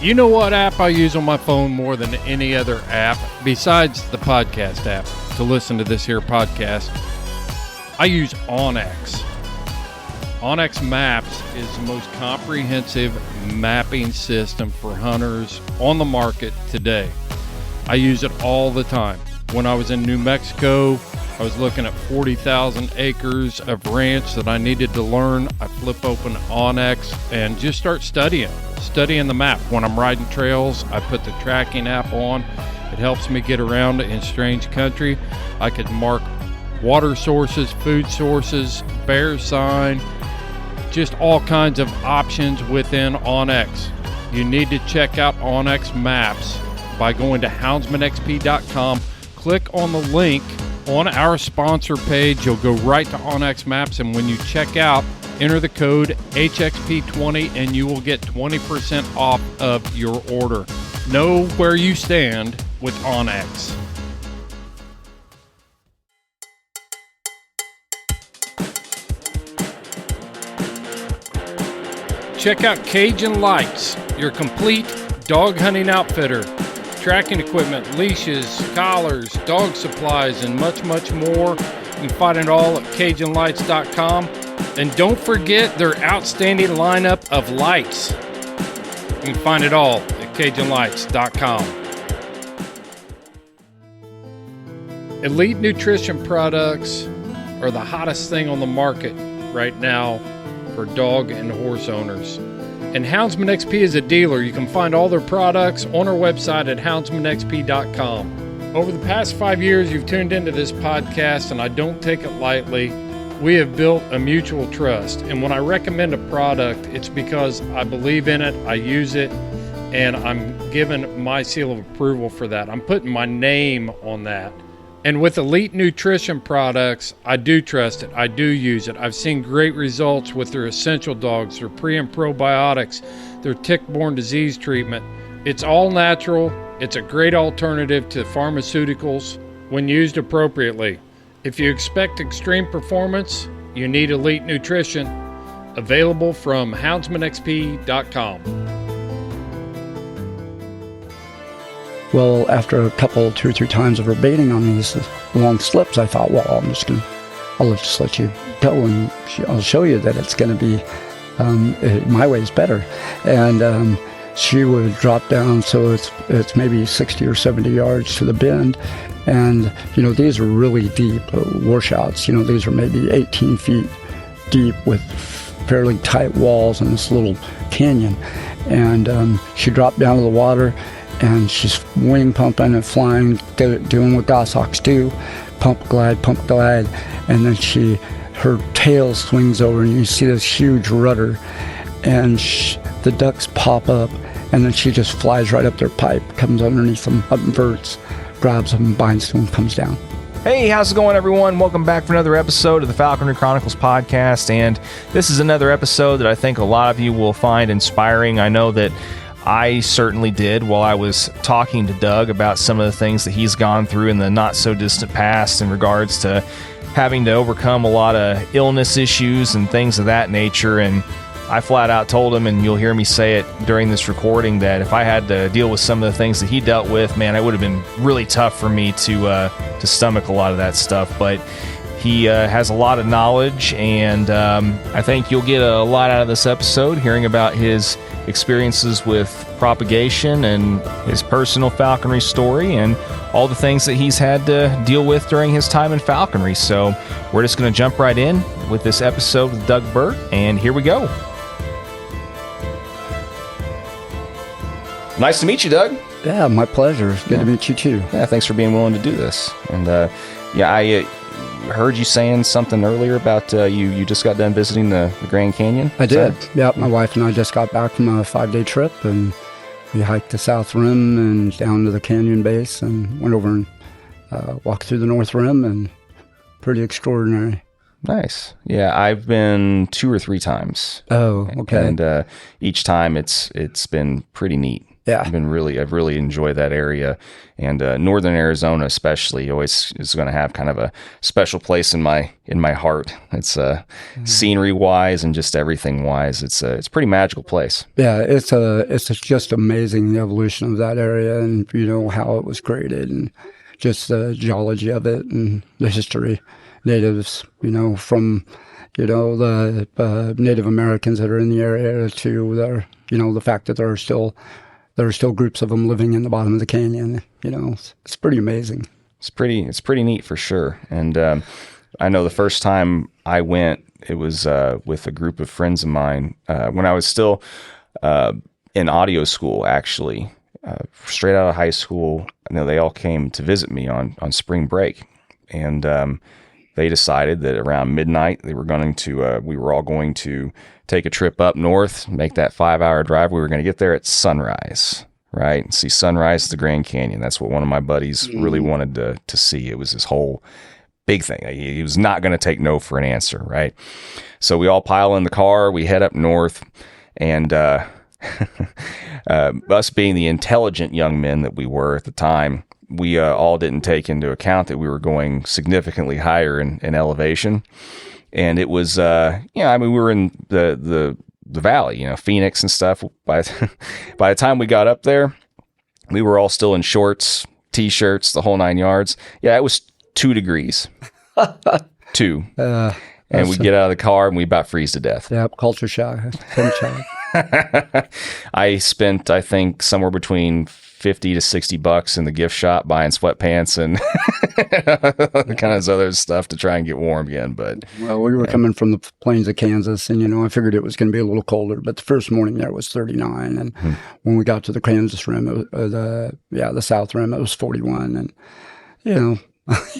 You know what app I use on my phone more than any other app, besides the podcast app, to listen to this here podcast? I use onX. onX Maps is the most comprehensive mapping system for hunters on the market today. I use it all the time. When I was in New Mexico, I was looking at 40,000 acres of ranch that I needed to learn. I flip open onX and just start studying the map. When I'm riding trails, I put the tracking app on. It helps me get around in strange country. I could mark water sources, food sources, bear sign, just all kinds of options within onX. You need to check out onX Maps by going to houndsmanxp.com. Click on the link on our sponsor page. You'll go right to onX Maps, and when you check out, enter the code HXP20 and you will get 20% off of your order. Know where you stand with onX. Check out Cajun Lights, your complete dog hunting outfitter. Tracking equipment, leashes, collars, dog supplies, and much, much more. You can find it all at CajunLights.com. And don't forget their outstanding lineup of lights. You can find it all at CajunLights.com. Elite nutrition products are the hottest thing on the market right now for dog and horse owners. And Houndsman XP is a dealer. You can find all their products on our website at houndsmanxp.com. Over the past 5 years, you've tuned into this podcast, and I don't take it lightly. We have built a mutual trust. And when I recommend a product, it's because I believe in it, I use it, and I'm given my seal of approval for that. I'm putting my name on that. And with Elite Nutrition products, I do trust it. I do use it. I've seen great results with their essential dogs, their pre and probiotics, their tick-borne disease treatment. It's all natural. It's a great alternative to pharmaceuticals when used appropriately. If you expect extreme performance, you need Elite Nutrition. Available from houndsmanxp.com. Well, after 2 or 3 times of her baiting on these long slips, I thought, well, I'll just let you go, and I'll show you that it's going to be, my way is better. And she would drop down, so it's maybe 60 or 70 yards to the bend. And, these are really deep washouts. These are maybe 18 feet deep with fairly tight walls in this little canyon. And she dropped down to the water, and she's wing pumping and flying, doing what Goshawks do, pump glide, and then her tail swings over, and you see this huge rudder, and the ducks pop up, and then she just flies right up their pipe, comes underneath them, up inverts, grabs them, binds them, comes down. Hey, how's it going, everyone? Welcome back for another episode of the Falconry Chronicles podcast, and this is another episode that I think a lot of you will find inspiring. I know that I certainly did while I was talking to Doug about some of the things that he's gone through in the not-so-distant past in regards to having to overcome a lot of illness issues and things of that nature. And I flat out told him, and you'll hear me say it during this recording, that if I had to deal with some of the things that he dealt with, man, it would have been really tough for me to stomach a lot of that stuff. But he has a lot of knowledge, and I think you'll get a lot out of this episode, hearing about his experiences with propagation and his personal falconry story and all the things that he's had to deal with during his time in falconry. So we're just going to jump right in with this episode with Doug Burt, and here we go. Nice to meet you, Doug. Yeah, my pleasure. It's good to meet you too. Yeah, thanks for being willing to do this. And I heard you saying something earlier about you just got done visiting the Grand Canyon. I did. Yeah, my wife and I just got back from a 5-day trip, and we hiked the South Rim and down to the canyon base and went over and walked through the North Rim, and pretty extraordinary. Nice. Yeah, I've been 2 or 3 times. Oh, okay. And each time it's been pretty neat. Yeah. I've really enjoyed that area, and northern Arizona especially always is going to have kind of a special place in my heart. It's scenery wise and just everything wise. It's a pretty magical place. Yeah, it's just amazing, the evolution of that area, and how it was created, and just the geology of it and the history. Natives, from the Native Americans that are in the area to the fact that there are still groups of them living in the bottom of the canyon. It's pretty amazing. It's pretty neat for sure. And I know the first time I went, it was with a group of friends of mine when I was still in audio school, actually, straight out of high school. They all came to visit me on spring break, and they decided that around midnight we were all going to take a trip up north, make that 5-hour drive. We were going to get there at sunrise, right? And see sunrise at the Grand Canyon. That's what one of my buddies really wanted to see. It was this whole big thing. He was not going to take no for an answer, right? So we all pile in the car, we head up north, and us being the intelligent young men that we were at the time, we all didn't take into account that we were going significantly higher in elevation. And it was, we were in the valley, Phoenix and stuff. By the time we got up there, we were all still in shorts, T-shirts, the whole 9 yards. Yeah, it was 2 degrees. 2. And we get out of the car and we about freeze to death. Yep, culture shock. I spent, I think, somewhere between $50 to $60 in the gift shop buying sweatpants and kind of other stuff to try and get warm again. But we were coming from the plains of Kansas, and I figured it was going to be a little colder. But the first morning there was 39, and when we got to the Kansas rim, the South rim, it was 41, and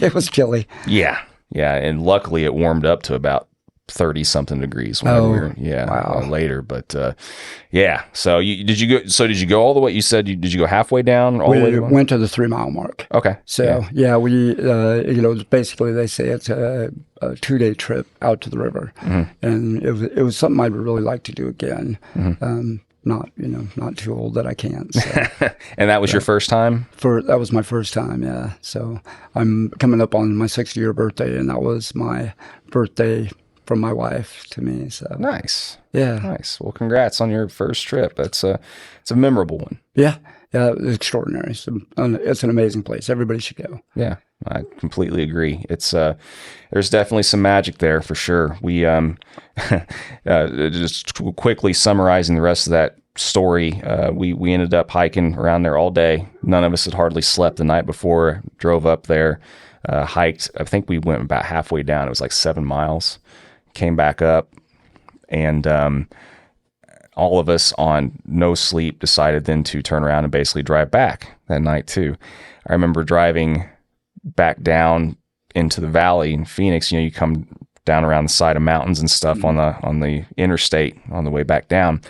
it was chilly. Yeah, and luckily it warmed up to about 30 something degrees when we were later, but so did you go all the way? You said did you go halfway down all the way? We went to the 3 mile mark. Okay, so we basically they say it's a 2-day trip out to the river, and it was something I'd really like to do again. Not too old that I can't. So. And that was your first time? That was my first time, yeah. So I'm coming up on my 60th birthday, and that was my birthday from my wife to me. So nice. Yeah. Nice. Well, congrats on your first trip. It's a memorable one. Yeah. Yeah, it's extraordinary. It's an amazing place. Everybody should go. Yeah, I completely agree. It's there's definitely some magic there for sure. We just quickly summarizing the rest of that story. We ended up hiking around there all day. None of us had hardly slept the night before. Drove up there, hiked. I think we went about halfway down. It was like 7 miles. Came back up, and all of us on no sleep decided then to turn around and basically drive back that night too. I remember driving back down into the valley in Phoenix. You come down around the side of mountains and stuff on the interstate on the way back down.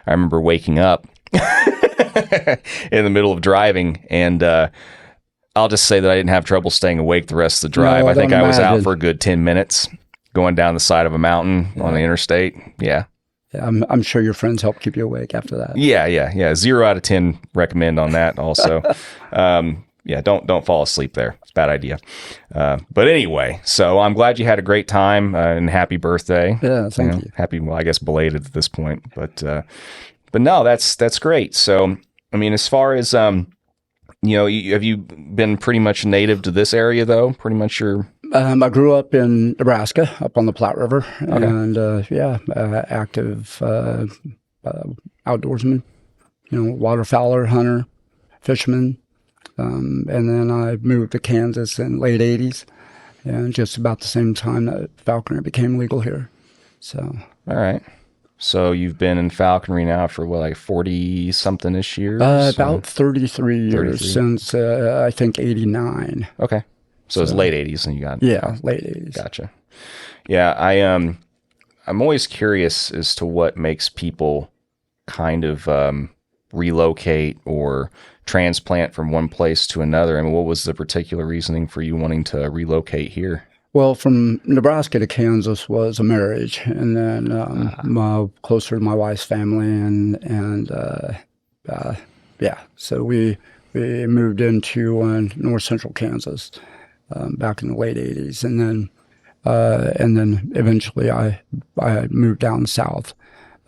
I remember waking up in the middle of driving, and I'll just say that I didn't have trouble staying awake the rest of the drive. No, I think I was out for a good 10 minutes going down the side of a mountain on the interstate. Yeah. Yeah, I'm sure your friends helped keep you awake after that. Yeah. 0 out of 10 recommend on that also. Don't fall asleep there. It's a bad idea. But anyway, so I'm glad you had a great time and happy birthday. Yeah, thank you. Happy, well, I guess belated at this point, but no, that's great. So, I mean, as far as, have you been pretty much native to this area though? Pretty much I grew up in Nebraska, up on the Platte River, and active outdoorsman, waterfowler, hunter, fisherman, and then I moved to Kansas in late '80s, and just about the same time that falconry became legal here. So, all right. So you've been in falconry now for 40 something ish years? About 33 years since I think '89. Okay. So it's late 80s and you got... Yeah, late 80s. Gotcha. Yeah, I'm always curious as to what makes people kind of relocate or transplant from one place to another. I mean, what was the particular reasoning for you wanting to relocate here? Well, from Nebraska to Kansas was a marriage, and then closer to my wife's family, and yeah. So we moved into north central Kansas back in the late '80s, and then eventually I moved down south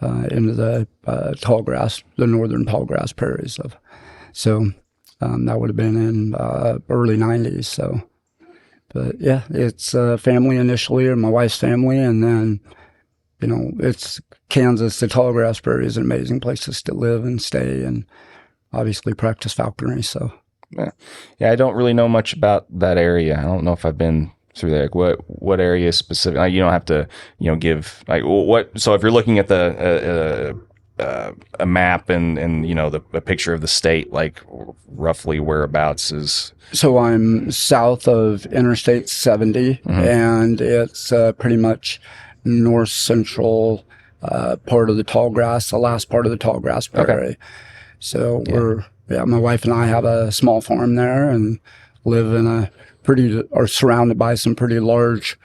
into the the northern tallgrass prairies of. So that would have been in early '90s. So, but yeah, it's family initially, or my wife's family, and then it's Kansas. The tallgrass prairie is an amazing places to live and stay, and obviously practice falconry. So yeah, I don't really know much about that area. I don't know if I've been through there. What area specific? You don't have to give like what. So if you're looking at the a map and a picture of the state, like roughly whereabouts is. So I'm south of Interstate 70, and it's pretty much north central part of the tallgrass, the last part of the tallgrass prairie. Okay. So my wife and I have a small farm there and live in are surrounded by some pretty large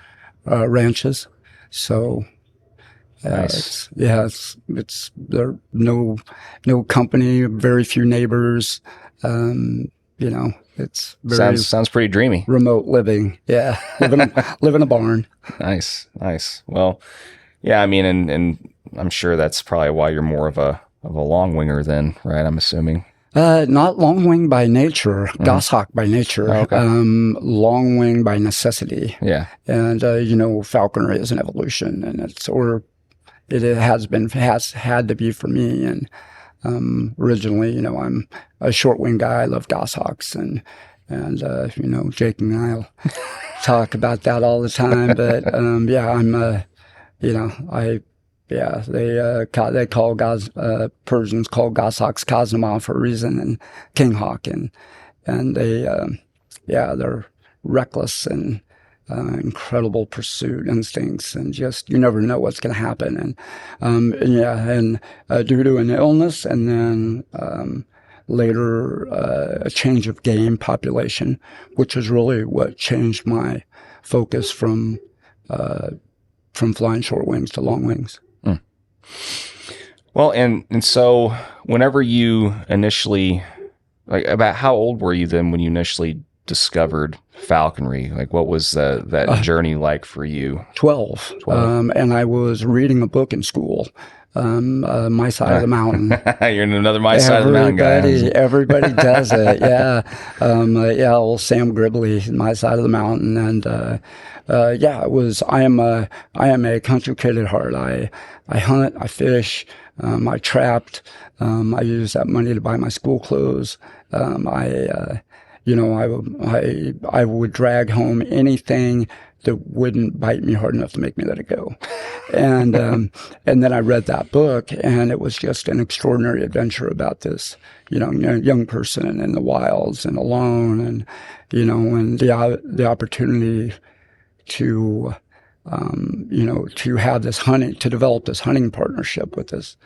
ranches. So nice. It's there no company, very few neighbors. It's very sounds pretty dreamy. Remote living. Yeah. Live in a barn. Nice. Well, yeah, I mean, and I'm sure that's probably why you're more of a longwinger then, right? I'm assuming. Not longwing by nature, goshawk by nature. Oh, okay. Longwing by necessity. Yeah. And falconry is an evolution, and it has had to be for me. And originally, I'm a short wing guy. I love goshawks, and Jake and I'll talk about that all the time. But they call Persians call goshawks Kazama for a reason, and kinghawk, and they're reckless and incredible pursuit instincts, and just you never know what's going to happen. And due to an illness, and then later a change of game population, which is really what changed my focus from flying short wings to long wings. Well, and so whenever you initially, like, about how old were you then when you initially discovered falconry? Like, what was that journey like for you? 12. And I was reading a book in school, My Side of the Mountain. You're in another My Side of the Mountain guy. Everybody does it. Yeah. Old Sam Gribley, My Side of the Mountain. And, I am a country kid at heart. I hunt, I fish, I trapped, I used that money to buy my school clothes. I would drag home anything that wouldn't bite me hard enough to make me let it go. And then I read that book, and it was just an extraordinary adventure about this, young person in the wilds and alone, and, and the opportunity to have this hunting, to develop this hunting partnership with this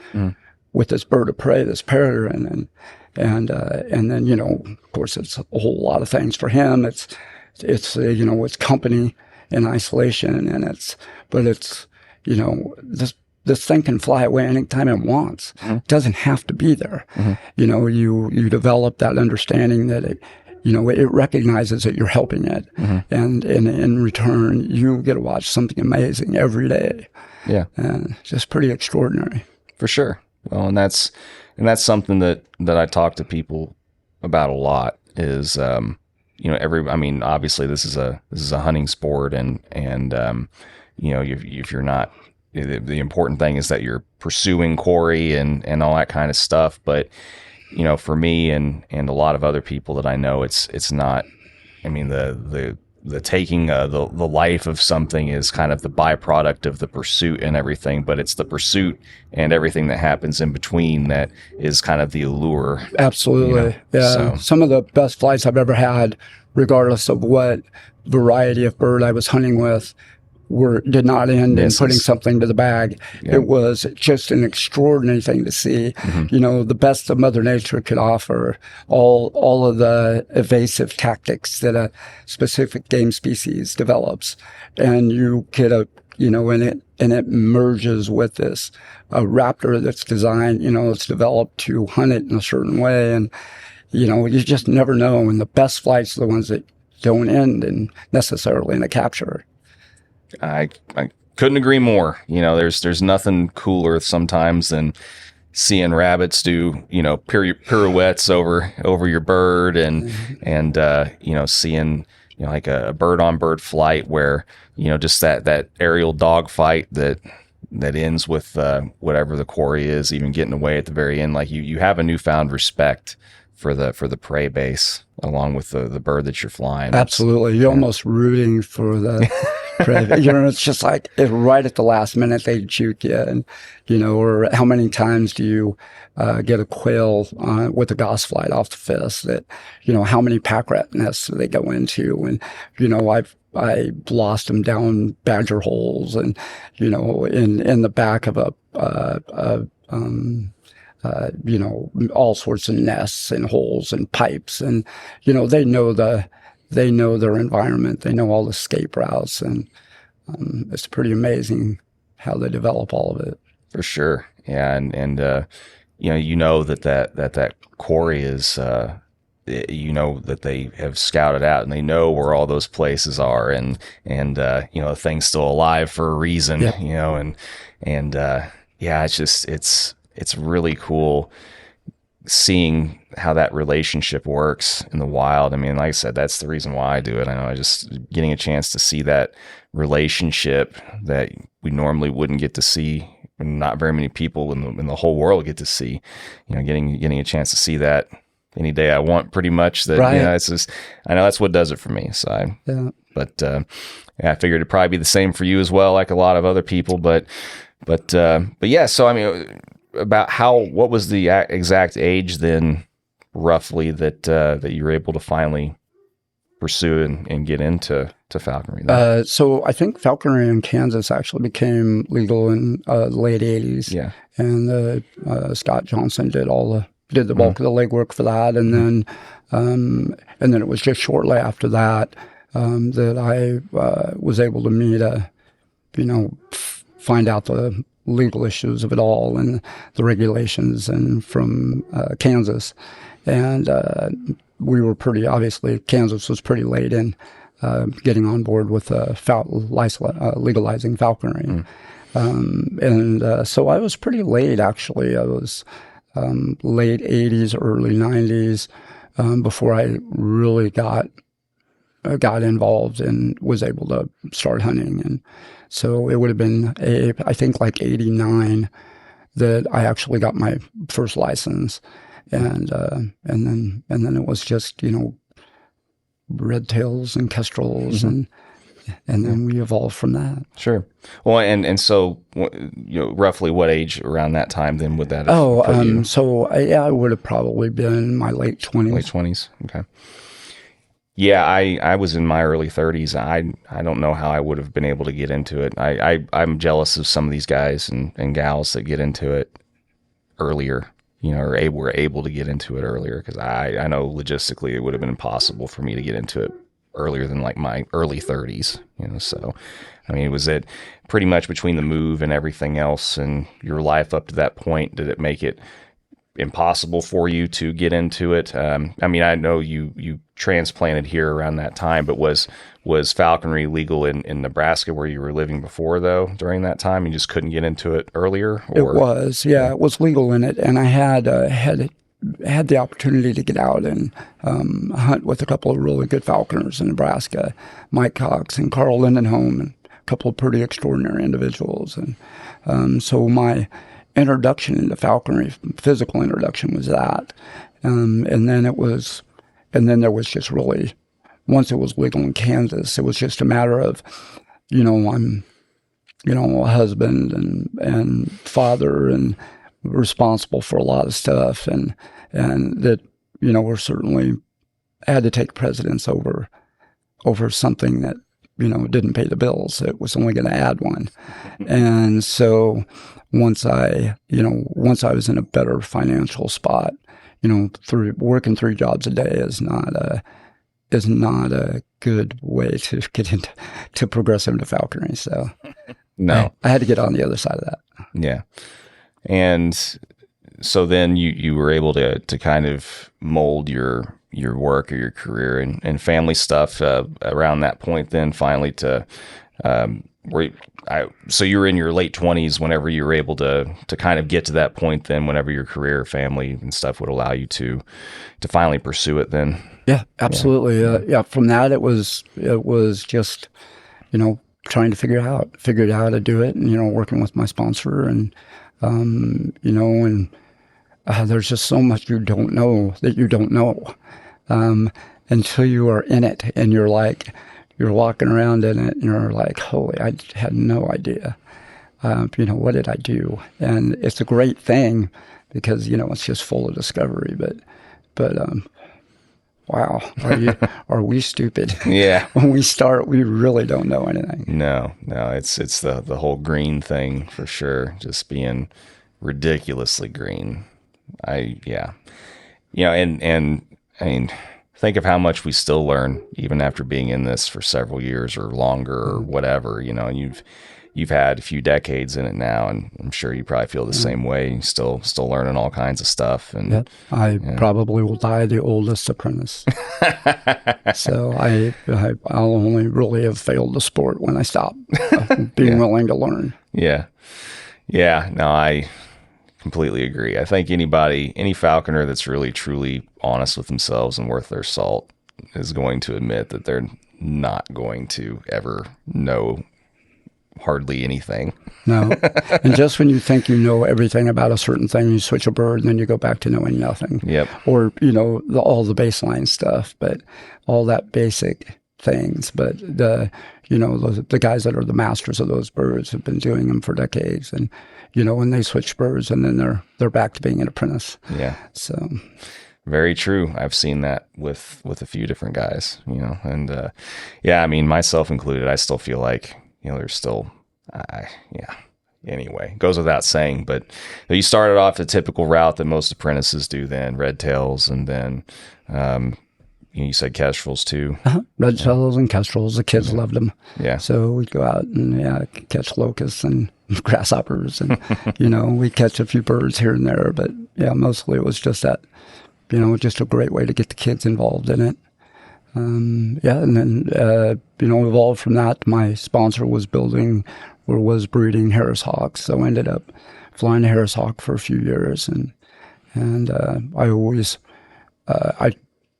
bird of prey, this peregrine, and then of course it's a whole lot of things for him. It's company and isolation, and it's this thing can fly away anytime it wants. It doesn't have to be there. You develop that understanding that it recognizes that you're helping it, and in return, you get to watch something amazing every day. Yeah, and just pretty extraordinary. For sure. Well, and that's something that I talk to people about a lot is, obviously this is a hunting sport, and if you're not, the important thing is that you're pursuing quarry and all that kind of stuff, but. For me and a lot of other people that I know, it's not. I mean, the taking the life of something is kind of the byproduct of the pursuit and everything, but it's the pursuit and everything that happens in between that is kind of the allure. Absolutely, yeah. So. Some of the best flights I've ever had, regardless of what variety of bird I was hunting with, did not end in putting something to the bag. Yeah. It was just an extraordinary thing to see. The best of Mother Nature could offer, all of the evasive tactics that a specific game species develops, and you get and and it merges with this raptor that's designed, it's developed to hunt it in a certain way. And, you just never know. And the best flights are the ones that don't end necessarily in a capture. I couldn't agree more. There's nothing cooler sometimes than seeing rabbits do, pirouettes over your bird and seeing, like a bird on bird flight where, just that aerial dogfight that ends with whatever the quarry is, even getting away at the very end. Like you have a newfound respect for the prey base along with the bird that you're flying. Absolutely. You're almost rooting for the prey. It's just like right at the last minute they juke you, and or how many times do you get a quail with a gauze flight off the fist that how many pack rat nests do they go into, and I lost them down badger holes and in the back of all sorts of nests and holes and pipes, and they know their environment, they know all the escape routes, and it's pretty amazing how they develop all of it. For sure, yeah, and that quarry is that they have scouted out and they know where all those places are, and the thing's still alive for a reason, it's really cool seeing how that relationship works in the wild. I mean, like I said, that's the reason why I do it. I know just getting a chance to see that relationship that we normally wouldn't get to see, and not very many people in the whole world get to see, getting a chance to see that any day I want, pretty much. That, right. It's just, I know that's what does it for me. So I figured it'd probably be the same for you as well, like a lot of other people, but yeah. So, I mean, what was the exact age then, roughly, that you were able to finally pursue and get into falconry? So I think falconry in Kansas actually became legal in the late 80s. Yeah. And Scott Johnson did the bulk of the legwork for that, and then it was just shortly after that that I was able to meet find out the legal issues of it all and the regulations, and from Kansas. And we were obviously Kansas was pretty late in getting on board with legalizing falconry. So I was pretty late, actually. I was late 80s, early 90s before I really got involved and was able to start hunting. And so it would have been I think like 89 that I actually got my first license, and then it was just red tails and kestrels, and then we evolved from that. Sure. Well, and so roughly what age around that time then would that have put you? So I would have probably been in my late 20s. Late 20s. Okay. Yeah, I was in my early 30s. I don't know how I would have been able to get into it. I'm jealous of some of these guys and gals that get into it earlier, or were able to get into it earlier, because I know logistically it would have been impossible for me to get into it earlier than like my early 30s. So I mean, was it pretty much between the move and everything else and your life up to that point, did it make it impossible for you to get into it? I mean, I know you transplanted here around that time, but was falconry legal in Nebraska where you were living before, though, during that time? You just couldn't get into it earlier? Or? It was, yeah, it was legal in it, and I had the opportunity to get out and hunt with a couple of really good falconers in Nebraska, Mike Cox and Carl Lindenholm, and a couple of pretty extraordinary individuals. And so my introduction into falconry, physical introduction, was that. And then there was just really, once it was legal in Kansas, it was just a matter of, I'm, a husband and father and responsible for a lot of stuff, and that, we're certainly had to take precedence over something that, didn't pay the bills. It was only going to add one. And so once I was in a better financial spot, through working 3 jobs a day is not is not a good way to get to progress into falconry. So No. I had to get on the other side of that. Yeah. And so then you were able to kind of mold your work or your career and family stuff around that point then finally to so you were in your late 20s whenever you were able to kind of get to that point then whenever your career, family and stuff would allow you to finally pursue it then. Yeah, absolutely. Yeah. From that, it was just, trying to figure out how to do it and, working with my sponsor and, there's just so much you don't know until you are in it and you're walking around in it and you're like, holy, I had no idea. What did I do? And it's a great thing because, it's just full of discovery, but wow, are we stupid? Yeah. When we start, we really don't know anything. No, it's the whole green thing for sure. Just being ridiculously green. And I mean, think of how much we still learn even after being in this for several years or longer or whatever, you've had a few decades in it now, and I'm sure you probably feel the same way. Still learning all kinds of stuff. And I probably will die the oldest apprentice. So I'll only really have failed the sport when I stop being willing to learn. Yeah. No, I completely agree. I think any falconer that's really truly honest with themselves and worth their salt is going to admit that they're not going to ever know hardly anything. No. And just when you think you know everything about a certain thing, you switch a bird and then you go back to knowing nothing. Yep. Or, all the baseline stuff, but all that basic things. But the guys that are the masters of those birds have been doing them for decades. And, when they switch birds and then they're back to being an apprentice. Yeah. So very true. I've seen that with a few different guys, and I mean, myself included, I still feel like, there's still, anyway, goes without saying, but you started off the typical route that most apprentices do then, red tails, and then you said kestrels too. Red tails and kestrels, the kids loved them. Yeah. So we'd go out and catch locusts and grasshoppers and, we catch a few birds here and there, but mostly it was just that, just a great way to get the kids involved in it. And then, evolved from that. My sponsor was breeding Harris hawks. So I ended up flying a Harris hawk for a few years. And I always,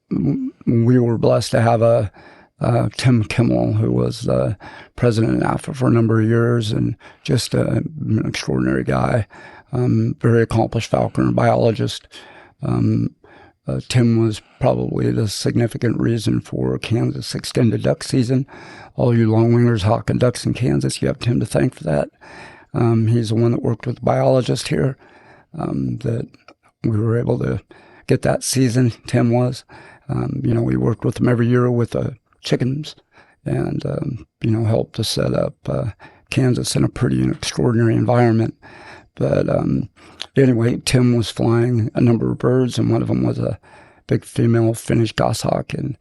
we were blessed to have Tim Kimmel, who was the president in AFA for a number of years and just an extraordinary guy, very accomplished falconer, biologist. Tim was probably the significant reason for Kansas extended duck season. All you longwingers, hawk and ducks in Kansas, you have Tim to thank for that. He's the one that worked with the biologist here, that we were able to get that season. Tim was, we worked with him every year with the chickens and, helped to set up Kansas in a pretty extraordinary environment. But anyway, Tim was flying a number of birds, and one of them was a big female Finnish goshawk in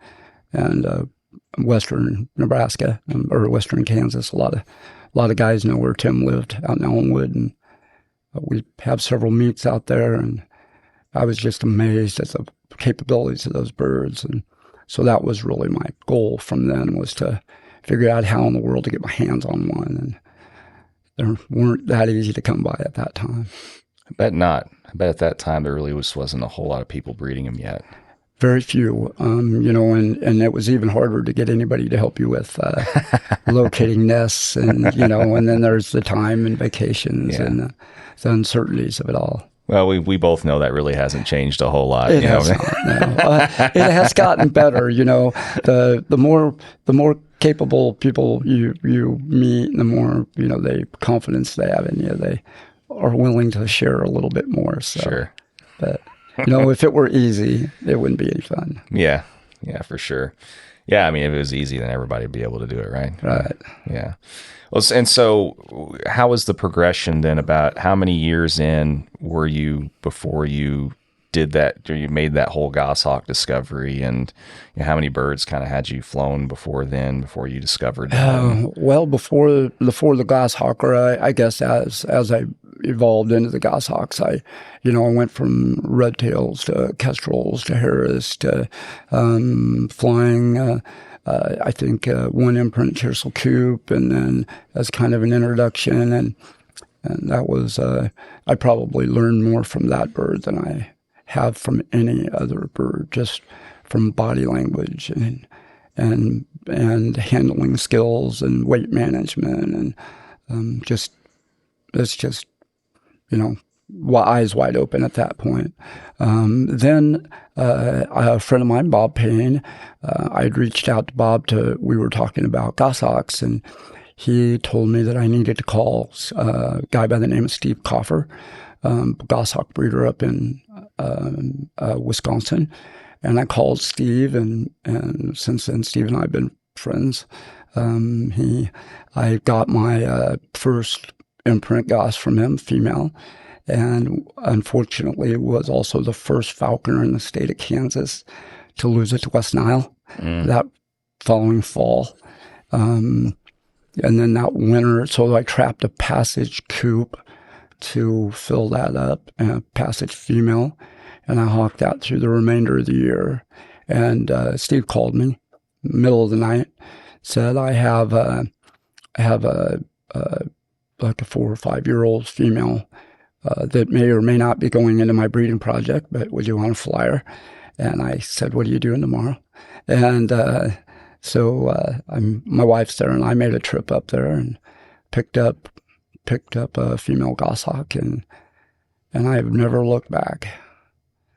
western Nebraska or western Kansas. A lot of guys know where Tim lived out in Elmwood, and we have several meets out there. And I was just amazed at the capabilities of those birds, and so that was really my goal from then, was to figure out how in the world to get my hands on one. And they weren't that easy to come by at that time. I bet not. I bet at that time there really wasn't a whole lot of people breeding them yet. Very few, and it was even harder to get anybody to help you with locating nests, and and then there's the time and vacations and the uncertainties of it all. Well, we both know that really hasn't changed a whole lot. It has not, no. It has gotten better. The more capable people you meet, the more the confidence they have in you. They are willing to share a little bit more. So. Sure, but if it were easy, it wouldn't be any fun. Yeah, for sure. Yeah, I mean, if it was easy, then everybody would be able to do it, right? Right. Yeah. Well, and so how was the progression then? About how many years in were you before you did that, or you made that whole goshawk discovery, and how many birds kind of had you flown before you discovered them? Well, before the goshawker, I guess as I evolved into the goshawks, I went from red tails to kestrels to harris to flying. I think one imprint Chirsel coop, and then as kind of an introduction, and that was I probably learned more from that bird than I have from any other bird, just from body language and handling skills and weight management, and it's just eyes wide open at that point. Then a friend of mine, Bob Payne, I'd reached out to Bob we were talking about goshawks, and he told me that I needed to call a guy by the name of Steve Coffer, goshawk breeder up in Wisconsin. And I called Steve, and since then, Steve and I have been friends. I got my first imprint goss from him, female, and unfortunately was also the first falconer in the state of Kansas to lose it to West Nile that following fall. And then that winter, so I trapped a passage coop to fill that up, and a passage female, and I hawked that through the remainder of the year. And Steve called me middle of the night, said, I have a like a 4 or 5 year old female that may or may not be going into my breeding project, but would you want to fly her? And I said, what are you doing tomorrow? And so my wife's there, and I made a trip up there and picked up a female goshawk, and I've never looked back.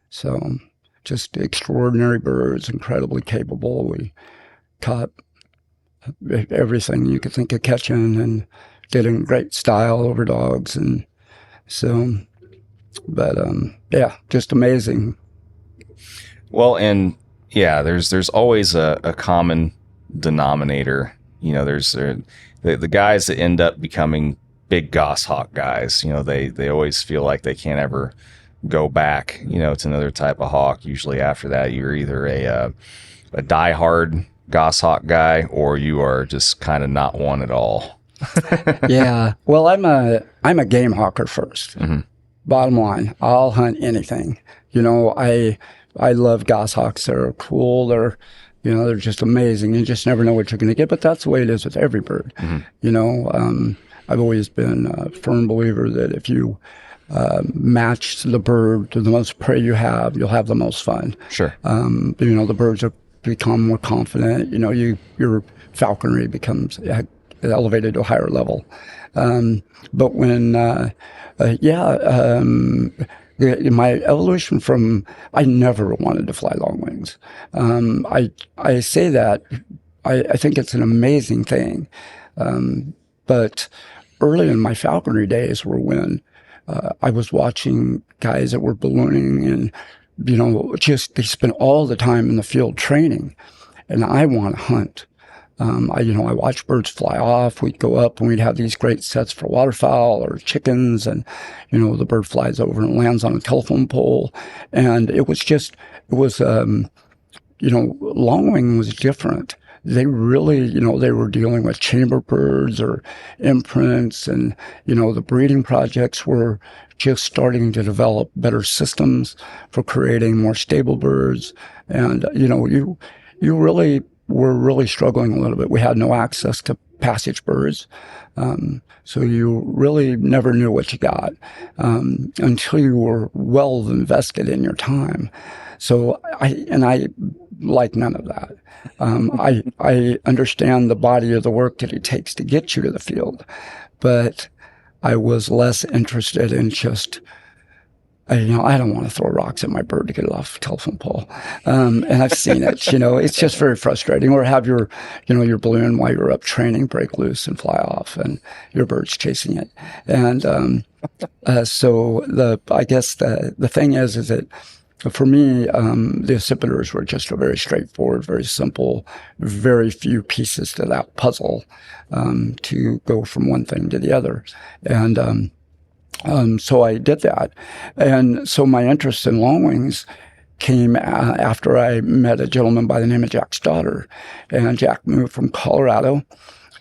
So just extraordinary birds, incredibly capable. We caught everything you could think of catching, and did in great style over dogs, and so, but yeah, just amazing. Well, and yeah, there's always a common denominator. There's the guys that end up becoming big goshawk guys. They always feel like they can't ever go back. It's another type of hawk. Usually after that, you're either a diehard goshawk guy, or you are just kind of not one at all. Yeah. Well, I'm a game hawker first. Mm-hmm. Bottom line, I'll hunt anything. I love goshawks. They're cool. They're just amazing. You just never know what you're going to get, but that's the way it is with every bird. Mm-hmm. I've always been a firm believer that if you match the bird to the most prey you have, you'll have the most fun. Sure. The birds have become more confident. Your falconry becomes elevated to a higher level. But when, my evolution from, I never wanted to fly longwings. I say that, I think it's an amazing thing. But early in my falconry days were when I was watching guys that were ballooning, and, they spend all the time in the field training, and I want to hunt. I watched birds fly off. We'd go up and we'd have these great sets for waterfowl or chickens, and, the bird flies over and lands on a telephone pole. And longwing was different. They really, they were dealing with chamber birds or imprints, and, the breeding projects were just starting to develop better systems for creating more stable birds. And, you really were really struggling a little bit. We had no access to passage birds. So you really never knew what you got until you were well invested in your time. So I like none of that. I understand the body of the work that it takes to get you to the field, but I was less interested in just, I don't want to throw rocks at my bird to get it off a telephone pole. And I've seen it, it's just very frustrating. Or have your balloon while you're up training break loose and fly off, and your bird's chasing it. And so I guess the thing is that for me, the accipiters were just a very straightforward, very simple, very few pieces to that puzzle to go from one thing to the other. And So I did that. And so my interest in longwings came after I met a gentleman by the name of Jack Stoddard. And Jack moved from Colorado,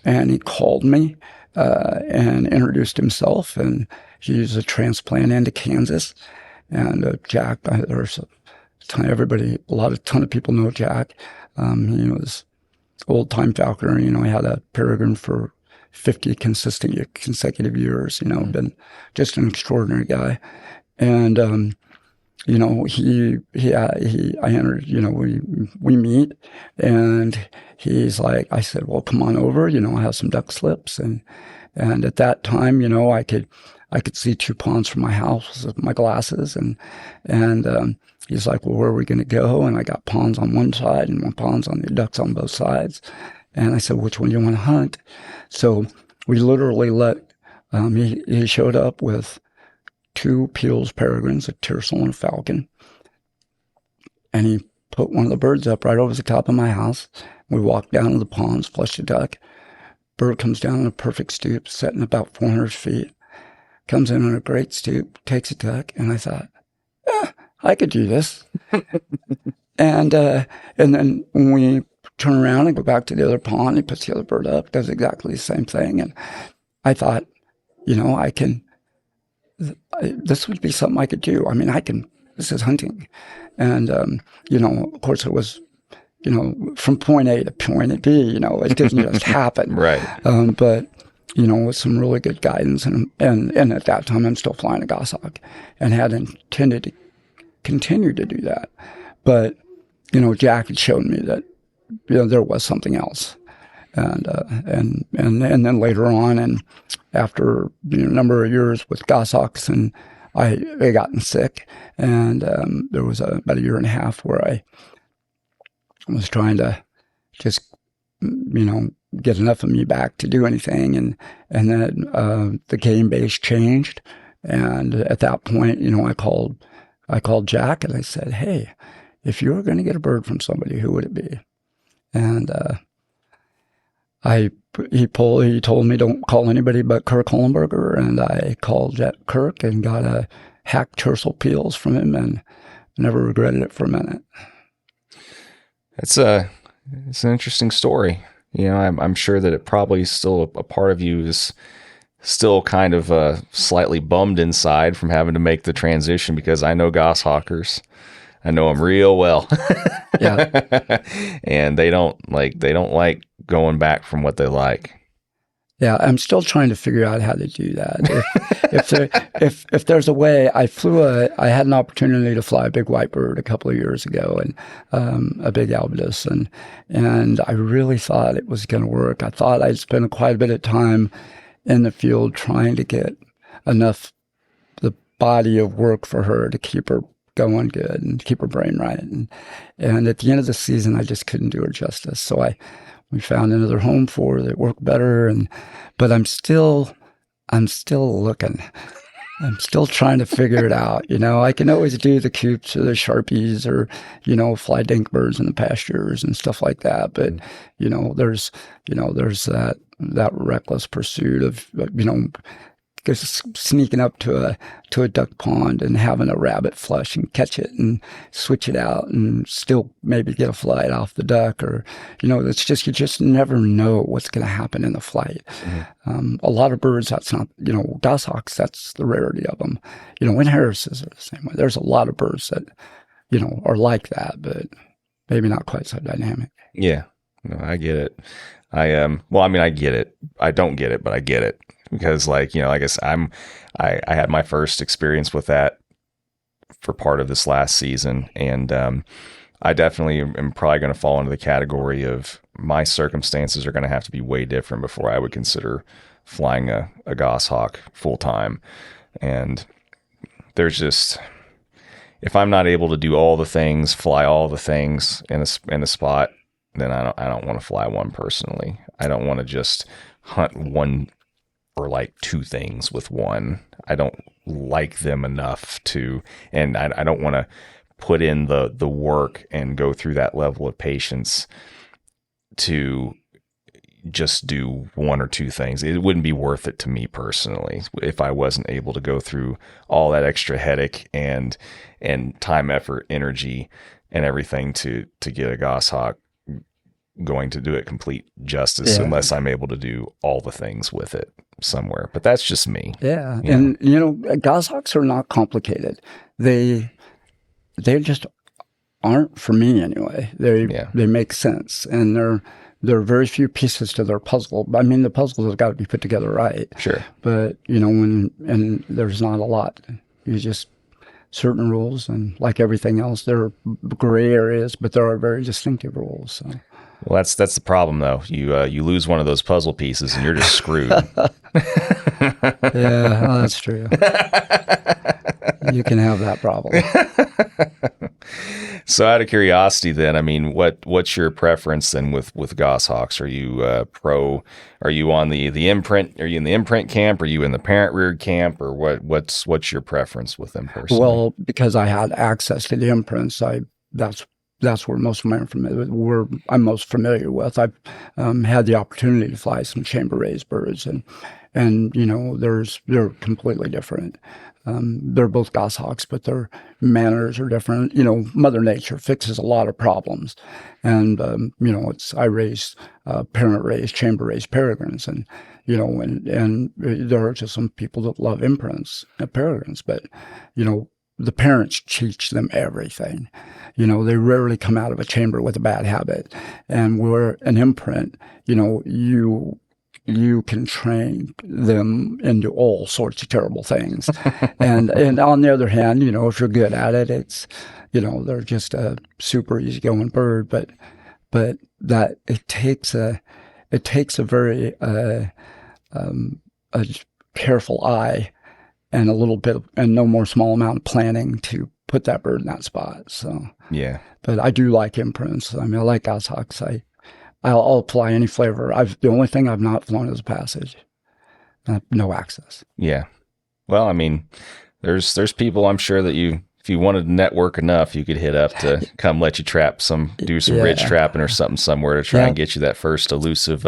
and he called me and introduced himself. And he's a transplant into Kansas. And Jack, there's a ton of people know Jack. He was old-time falconer. He had a peregrine for 50 consecutive years, been just an extraordinary guy. And, I entered, we meet, and he's like, I said, well, come on over, I have some duck slips. And at that time, I could see 2 ponds from my house with my glasses. And he's like, well, where are we going to go? And I got ponds on one side and ponds on the ducks on both sides. And I said, which one do you want to hunt? So we literally he showed up with 2 Peel's peregrines, a Tiercel and a falcon. And he put one of the birds up right over the top of my house. We walked down to the ponds, flushed a duck. Bird comes down in a perfect stoop, setting about 400 feet. Comes in on a great stoop, takes a duck. And I thought, I could do this. And then when we turn around and go back to the other pond, he puts the other bird up, does exactly the same thing. And I thought, this would be something I could do. I mean, this is hunting. And, of course it was, from point A to point B, it didn't just happen. Right. But, with some really good guidance. And at that time, I'm still flying a Goshawk and had intended to continue to do that. But, Jack had shown me that, there was something else. And then later on, and after a number of years with Goshawks, and I had gotten sick, and there was about a year and a half where I was trying to just, get enough of me back to do anything, and then the game base changed, and at that point, I called Jack and I said, hey, if you were going to get a bird from somebody, who would it be? And he told me don't call anybody but Kirk Hollenberger, and I called Kirk and got a hack Tiercel Peels from him, and never regretted it for a minute. It's an interesting story. I'm sure that it probably still a part of you is still kind of slightly bummed inside from having to make the transition, because I know goshawkers. I know them real well. Yeah. And they don't like going back from what they like. Yeah, I'm still trying to figure out how to do that. If there's a way, I had an opportunity to fly a big white bird a couple of years ago, and a big albitus, and I really thought it was going to work. I thought I'd spend quite a bit of time in the field trying to get enough the body of work for her to keep her going good and keep her brain right. And at the end of the season, I just couldn't do her justice. So we found another home for her that worked better. But I'm still looking. I'm still trying to figure it out. I can always do the coops or the Sharpies or, fly dink birds in the pastures and stuff like that. But, there's that reckless pursuit of, just sneaking up to a duck pond and having a rabbit flush and catch it and switch it out and still maybe get a flight off the duck, or it's just, you just never know what's going to happen in the flight. Mm-hmm. A lot of birds, that's not, goshawks, that's the rarity of them. And Harrises are the same way. There's a lot of birds that are like that, but maybe not quite so dynamic. Yeah, no, I get it. I get it. I don't get it, but I get it. Because I guess I had my first experience with that for part of this last season. And I definitely am probably going to fall into the category of my circumstances are going to have to be way different before I would consider flying a goshawk full time. And there's just, if I'm not able to do all the things, fly all the things in a spot, then I don't want to fly one personally. I don't want to just hunt one or like 2 things with one. I don't like them enough to, and I don't want to put in the work and go through that level of patience to, just do one or two things. It wouldn't be worth it to me personally if I wasn't able to go through all that extra headache and time, effort, energy, and everything to get a goshawk going to do it complete justice, unless I'm able to do all the things with it somewhere. But that's just me. Yeah. And, goshawks are not complicated. They just aren't, for me anyway. They make sense. And there are very few pieces to their puzzle. I mean, the puzzle has got to be put together right. Sure. But, and there's not a lot. You just, certain rules, and like everything else, there are gray areas, but there are very distinctive rules. So. Well, that's the problem, though. You lose one of those puzzle pieces, and you're just screwed. Yeah, that's true. You can have that problem. So, out of curiosity, then, I mean, what's your preference then with goshawks? Are you Are you on the imprint? Are you in the imprint camp? Are you in the parent reared camp? Or what's your preference with them personally? Well, because I had access to the imprints, that's where most of my I'm most familiar with. I've had the opportunity to fly some chamber raised birds, and they're completely different. They're both goshawks, but their manners are different. Mother Nature fixes a lot of problems, and I raised parent raised, chamber raised peregrines, and there are just some people that love imprints and peregrines, but the parents teach them everything. They rarely come out of a chamber with a bad habit. And where an imprint, you can train them into all sorts of terrible things. and on the other hand, if you're good at it, it's, they're just a super easygoing bird. But that it takes a very a careful eye and a little bit and no more small amount of planning to put that bird in that spot. So yeah, but I do like imprints. I mean, I like goshawks. I'll fly any flavor. The only thing I've not flown is a passage. No access. Yeah. Well, I mean, there's people, I'm sure, that if you wanted to network enough, you could hit up to come let you do some ridge trapping or something somewhere to try and get you that first elusive,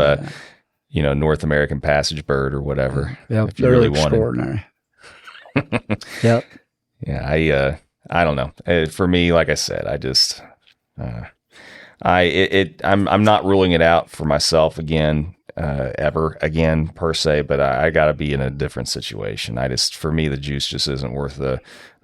North American passage bird or whatever. Yeah, if you really extraordinary. Wanted. Yep. Yeah, I don't know. For me, like I said, I just I'm not ruling it out for myself ever again per se, but I got to be in a different situation. For me, the juice just isn't worth the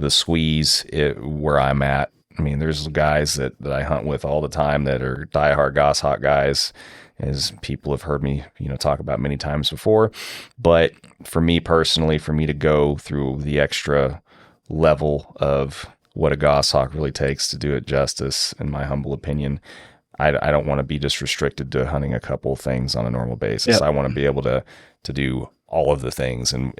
squeeze where I'm at. I mean, there's guys that I hunt with all the time that are diehard goshawk guys, as people have heard me, talk about many times before. But for me personally, for me to go through the extra level of what a goshawk really takes to do it justice, in my humble opinion, I don't want to be just restricted to hunting a couple of things on a normal basis. Yep. I want to be able to do all of the things and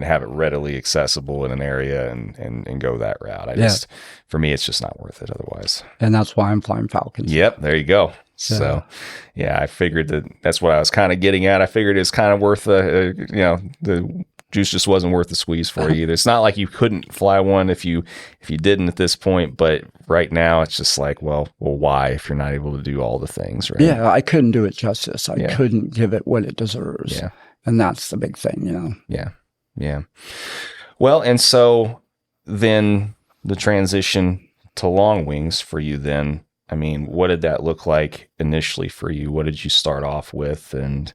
have it readily accessible in an area and go that route. For me, it's just not worth it otherwise. And that's why I'm flying Falcons. Yep. There you go. So yeah, I figured that's what I was kind of getting at. I figured it's kind of worth the juice just wasn't worth the squeeze for you either. It's not like you couldn't fly one if you didn't at this point, but right now it's just like, well, why if you're not able to do all the things, right? Yeah, I couldn't do it justice. I couldn't give it what it deserves. Yeah. And that's the big thing, Yeah. Yeah. Well, and so then the transition to longwings for you then, I mean, what did that look like initially for you? What did you start off with? And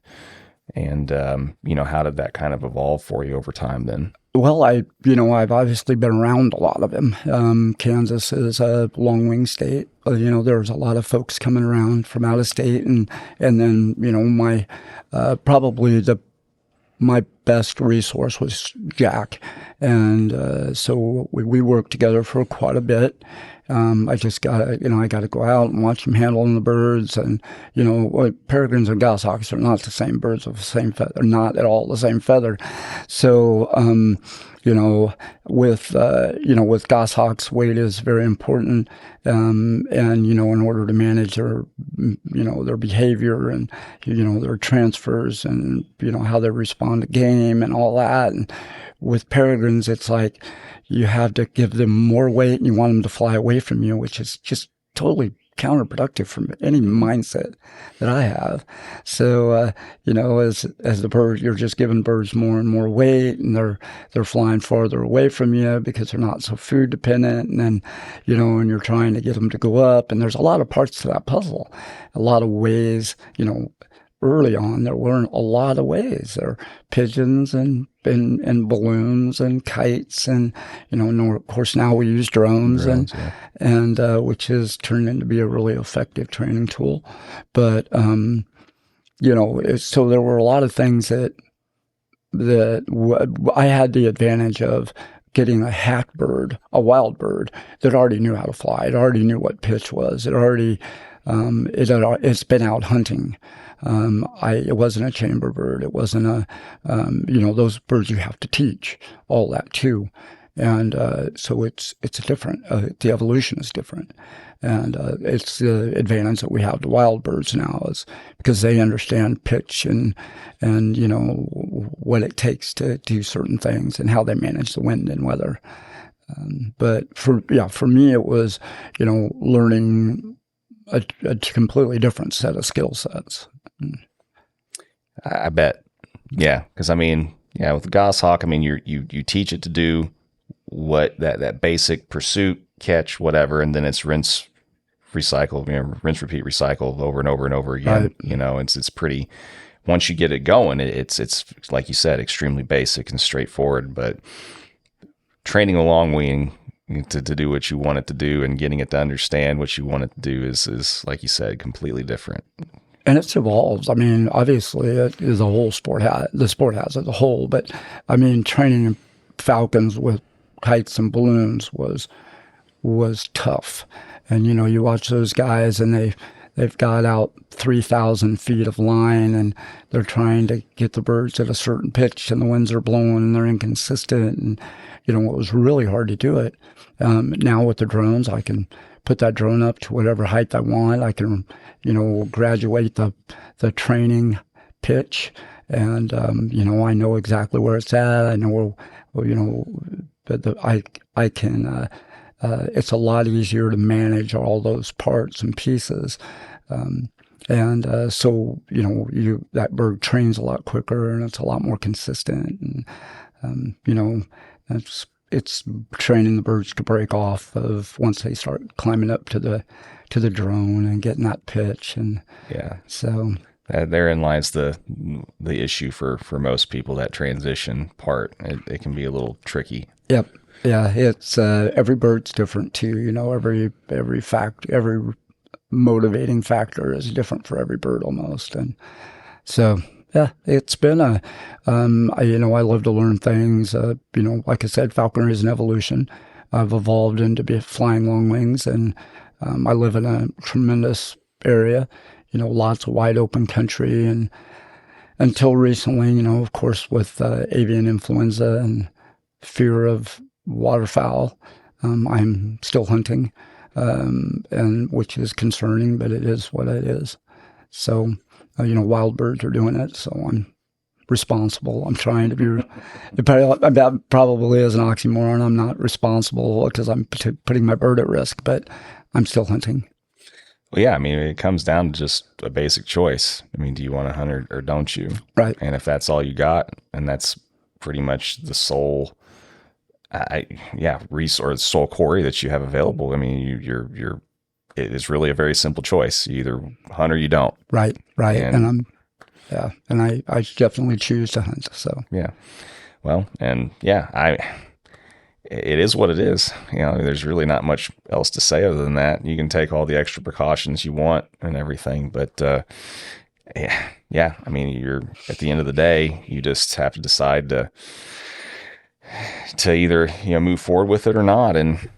how did that kind of evolve for you over time then? Well, I've obviously been around a lot of them. Kansas is a long-wing state. There's a lot of folks coming around from out of state, and then my my best resource was Jack, and so we worked together for quite a bit. I just got to go out and watch them handling the birds, and peregrines and goshawks are not the same birds of the same feather, not at all the same feather. So with goshawks, weight is very important, and in order to manage their their behavior and their transfers and how they respond to game and all that. And with peregrines, it's like you have to give them more weight and you want them to fly away from you, which is just totally counterproductive from any mindset that I have. So, as the bird, you're just giving birds more and more weight, and they're flying farther away from you because they're not so food dependent. And then, and you're trying to get them to go up. And there's a lot of parts to that puzzle, a lot of ways, early on, there weren't a lot of ways. There are pigeons and balloons and kites, and of course now we use drones and which has turned into be a really effective training tool. But so there were a lot of things that I had the advantage of getting a hack bird, a wild bird that already knew how to fly. It already knew what pitch was. It already it's been out hunting. It wasn't a chamber bird. It wasn't those birds you have to teach all that too. And, so it's different. The evolution is different. And, it's the advantage that we have to wild birds now is because they understand pitch and, what it takes to do certain things and how they manage the wind and weather. But for me, it was, learning a completely different set of skill sets. I bet. Yeah. Because with the goshawk, you teach it to do what that basic pursuit, catch, whatever, and then it's rinse, recycle, rinse, repeat, recycle over and over and over again. Right. It's pretty. Once you get it going, it's like you said, extremely basic and straightforward. But training a long wing to do what you want it to do and getting it to understand what you want it to do is like you said, completely different. And it's evolved. Obviously, it is a whole sport. The sport has as a whole, but training falcons with kites and balloons was tough. And you watch those guys, and they've got out 3,000 feet of line, and they're trying to get the birds at a certain pitch, and the winds are blowing, and they're inconsistent. And it was really hard to do it. Now with the drones, I can put that drone up to whatever height I want. I can, graduate the training pitch, and I know exactly where it's at. I know but I can. It's a lot easier to manage all those parts and pieces, so that bird trains a lot quicker, and it's a lot more consistent, and it's training the birds to break off of once they start climbing up to the drone and getting that pitch. And so therein lies the issue for most people, that transition part. It can be a little tricky. Yep. Yeah. It's every bird's different too. Every motivating factor is different for every bird almost. And so yeah, it's been I love to learn things. Like I said, falconry is an evolution. I've evolved into flying longwings, and I live in a tremendous area, lots of wide open country. And until recently, of course, with avian influenza and fear of waterfowl, I'm still hunting, and which is concerning, but it is what it is. So, wild birds are doing it, so I'm responsible. I'm trying to be. That probably is an oxymoron. I'm not responsible because I'm putting my bird at risk, but I'm still hunting. Well, yeah, it comes down to just a basic choice. Do you want to hunt or don't you? Right. And if that's all you got, and that's pretty much the sole, resource, sole quarry that you have available. It is really a very simple choice. You either hunt or you don't. Right. And I definitely choose to hunt. So yeah. Well, and it is what it is. There's really not much else to say other than that. You can take all the extra precautions you want and everything, but you're at the end of the day, you just have to decide to either move forward with it or not. And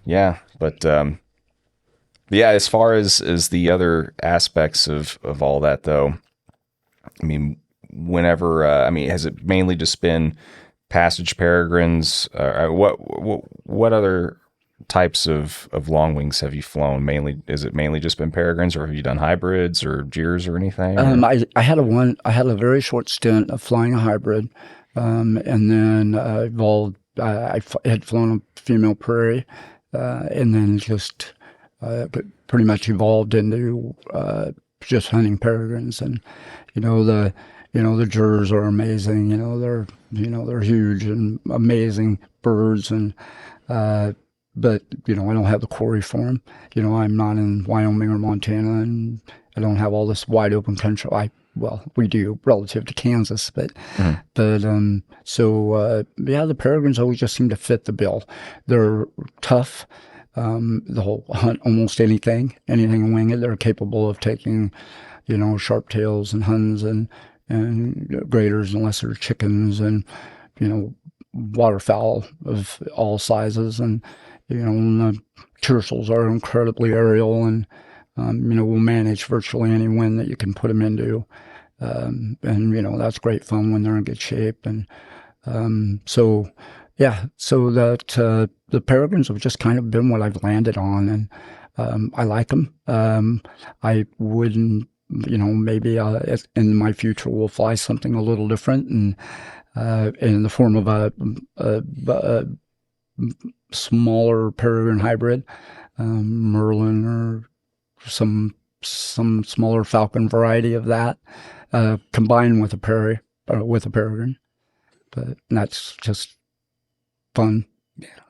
as far as the other aspects of all that, though, whenever has it mainly just been passage peregrines? What other types of longwings have you flown? Is it mainly just been peregrines, or have you done hybrids or jeers or anything? I had a very short stint of flying a hybrid, and then evolved. I had flown a female prairie, and then just pretty much evolved into just hunting peregrines. And the jurors are amazing. They're huge and amazing birds. And but I don't have the quarry for them. I'm not in Wyoming or Montana, and I don't have all this wide open country. Well, we do relative to Kansas, but the peregrines always just seem to fit the bill. They're tough. They'll hunt almost anything winged. They're capable of taking, sharp tails and huns and graders and lesser chickens and, waterfowl of all sizes. And, the tercels are incredibly aerial and, will manage virtually any wind that you can put them into. And, that's great fun when they're in good shape. And so that the peregrines have just kind of been what I've landed on, and I like them. I wouldn't, maybe in my future we'll fly something a little different, and in the form of a smaller peregrine hybrid, Merlin or some smaller falcon variety of that, combined with a peregrine. But that's just fun.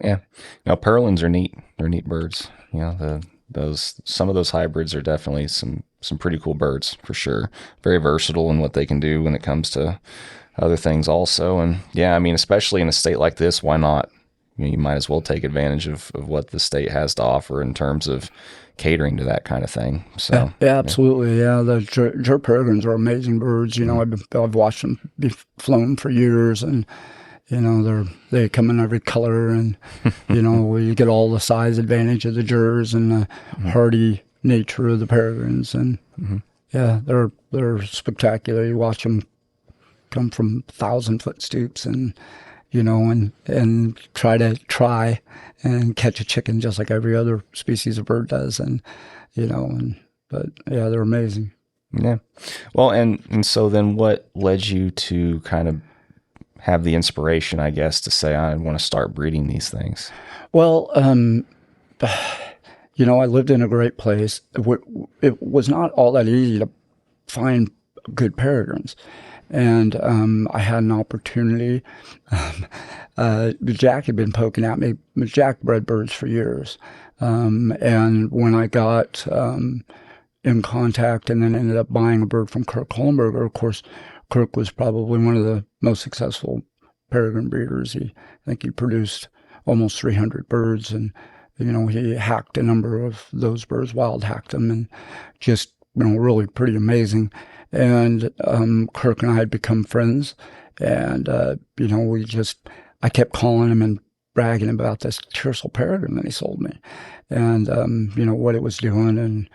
Yeah. Now, peregrines are neat. They're neat birds. Some of those hybrids are definitely some pretty cool birds for sure. Very versatile in what they can do when it comes to other things also. And yeah, I mean, especially in a state like this, why not? You might as well take advantage of what the state has to offer in terms of catering to that kind of thing. So yeah, absolutely. Yeah, the jur peregrines are amazing birds. I've watched them be flown for years, and they come in every color, and you get all the size advantage of the jurs and the hardy nature of the peregrines, and yeah, they're spectacular. You watch them come from 1,000-foot stoops, and and try and catch a chicken just like every other species of bird does, but yeah, they're amazing. Yeah. Well, and so then what led you to kind of have the inspiration, I guess, to say, I want to start breeding these things? Well, I lived in a great place. It was not all that easy to find good peregrines. And I had an opportunity. Jack had been poking at me. Jack bred birds for years. And when I got in contact and then ended up buying a bird from Kirk Hollenberger, of course, Kirk was probably one of the most successful peregrine breeders. I think he produced almost 300 birds, and he hacked a number of those birds, wild hacked them, and just really pretty amazing. And Kirk and I had become friends, and I kept calling him and bragging about this tercel peregrine that he sold me, and what it was doing, and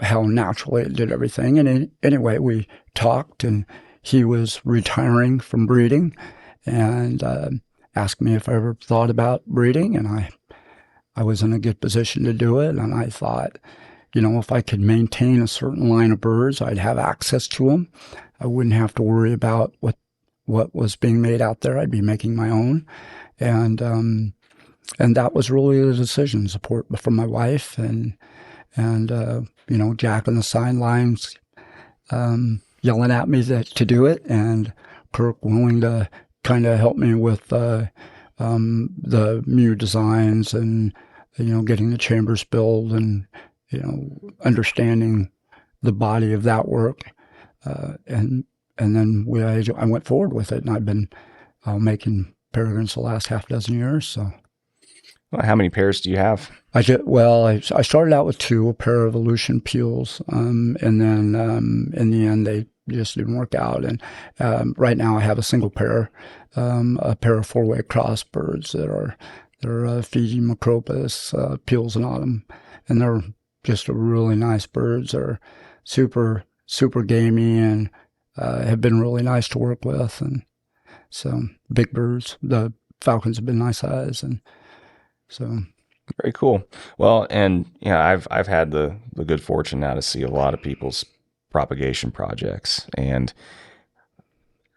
how naturally it did everything. And anyway, we talked, and he was retiring from breeding, and asked me if I ever thought about breeding, and I was in a good position to do it, and I thought, if I could maintain a certain line of birds, I'd have access to them. I wouldn't have to worry about what was being made out there. I'd be making my own, and that was really the decision. Support from my wife, and Jack on the sidelines yelling at me to do it, and Kirk willing to kind of help me with the Mew designs and getting the chambers built, and understanding the body of that work, and then I went forward with it, and I've been making peregrines the last half dozen years. So, well, how many pairs do you have? I started out with 2, a pair of Aleutian Pules, and then in the end they just didn't work out. And right now I have a single pair, a pair of 4-way cross birds they're Fiji Macropus, Pules and Autumn, and they're just really nice birds. They're super gamey, and have been really nice to work with. And so big birds. The falcons have been nice size, and so very cool. Well, and I've had the good fortune now to see a lot of people's propagation projects, and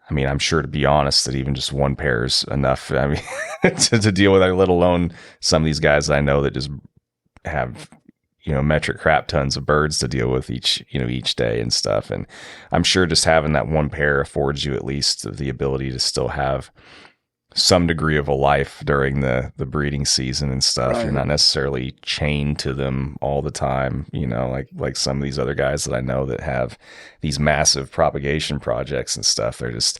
I mean, I'm sure, to be honest, that even just 1 pair is enough. I mean, to deal with that, let alone some of these guys that I know that just have metric crap tons of birds to deal with each day and stuff. And I'm sure just having that one pair affords you at least the ability to still have some degree of a life during the breeding season and stuff. Right. You're not necessarily chained to them all the time, like some of these other guys that I know that have these massive propagation projects and stuff. They're just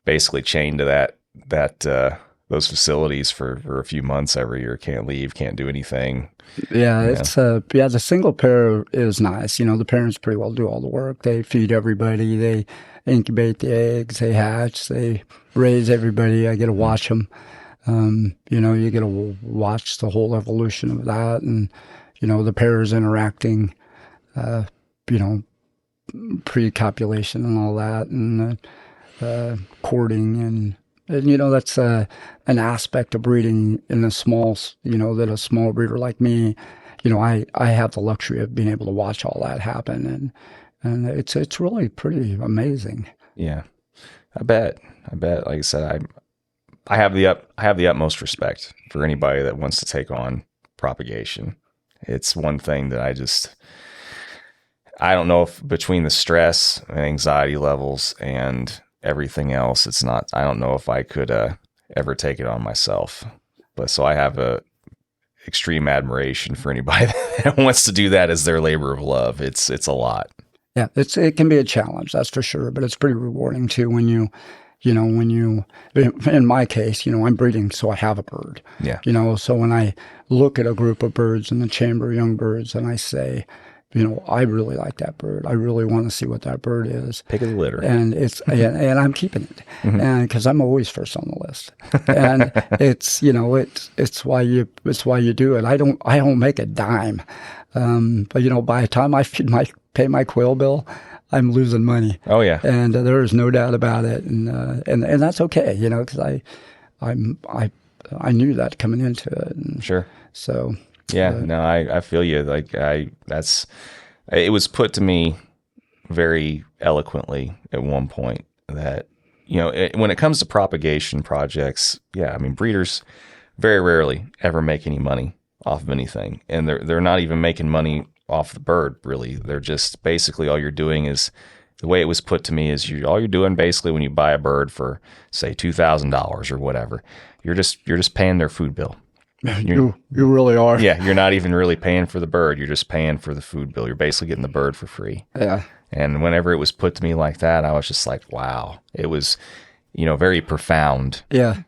basically chained to those facilities for a few months every year. Can't leave, can't do anything. Yeah, it's the single pair is nice. The parents pretty well do all the work. They feed everybody, they incubate the eggs, they hatch, they raise everybody. I get to watch them. You get to watch the whole evolution of that, and the pairs interacting, pre-copulation and all that, and courting, and that's an aspect of breeding in a small, that a small breeder like me, I have the luxury of being able to watch all that happen, and it's really pretty amazing. Yeah, I bet. Like I said, I have the utmost respect for anybody that wants to take on propagation. It's one thing that I don't know if between the stress and anxiety levels and everything else, I don't know if I could ever take it on myself. But so I have a extreme admiration for anybody that wants to do that as their labor of love. It's a lot. Yeah, it can be a challenge, that's for sure, but it's pretty rewarding too when you in my case, I'm breeding, so I have a bird. Yeah. So when I look at a group of birds in the chamber, young birds, and I say, I really like that bird. I really want to see what that bird is. Pick of the litter. And and I'm keeping it, and because I'm always first on the list. And it's why you do it. I don't make a dime, but by the time I pay my quail bill, I'm losing money. Oh yeah, and there is no doubt about it, and that's okay, because I knew that coming into it. And sure. So. Yeah, no, I feel you. Like it was put to me very eloquently at one point that, when it comes to propagation projects, yeah, I mean, breeders very rarely ever make any money off of anything. And they're not even making money off the bird, really. They're just basically all you're doing is, the way it was put to me is all you're doing basically when you buy a bird for, say, $2,000 or whatever, you're just paying their food bill. You really are. Yeah, you're not even really paying for the bird. You're just paying for the food bill. You're basically getting the bird for free. Yeah. And whenever it was put to me like that, I was just like, wow. It was, very profound. Yeah.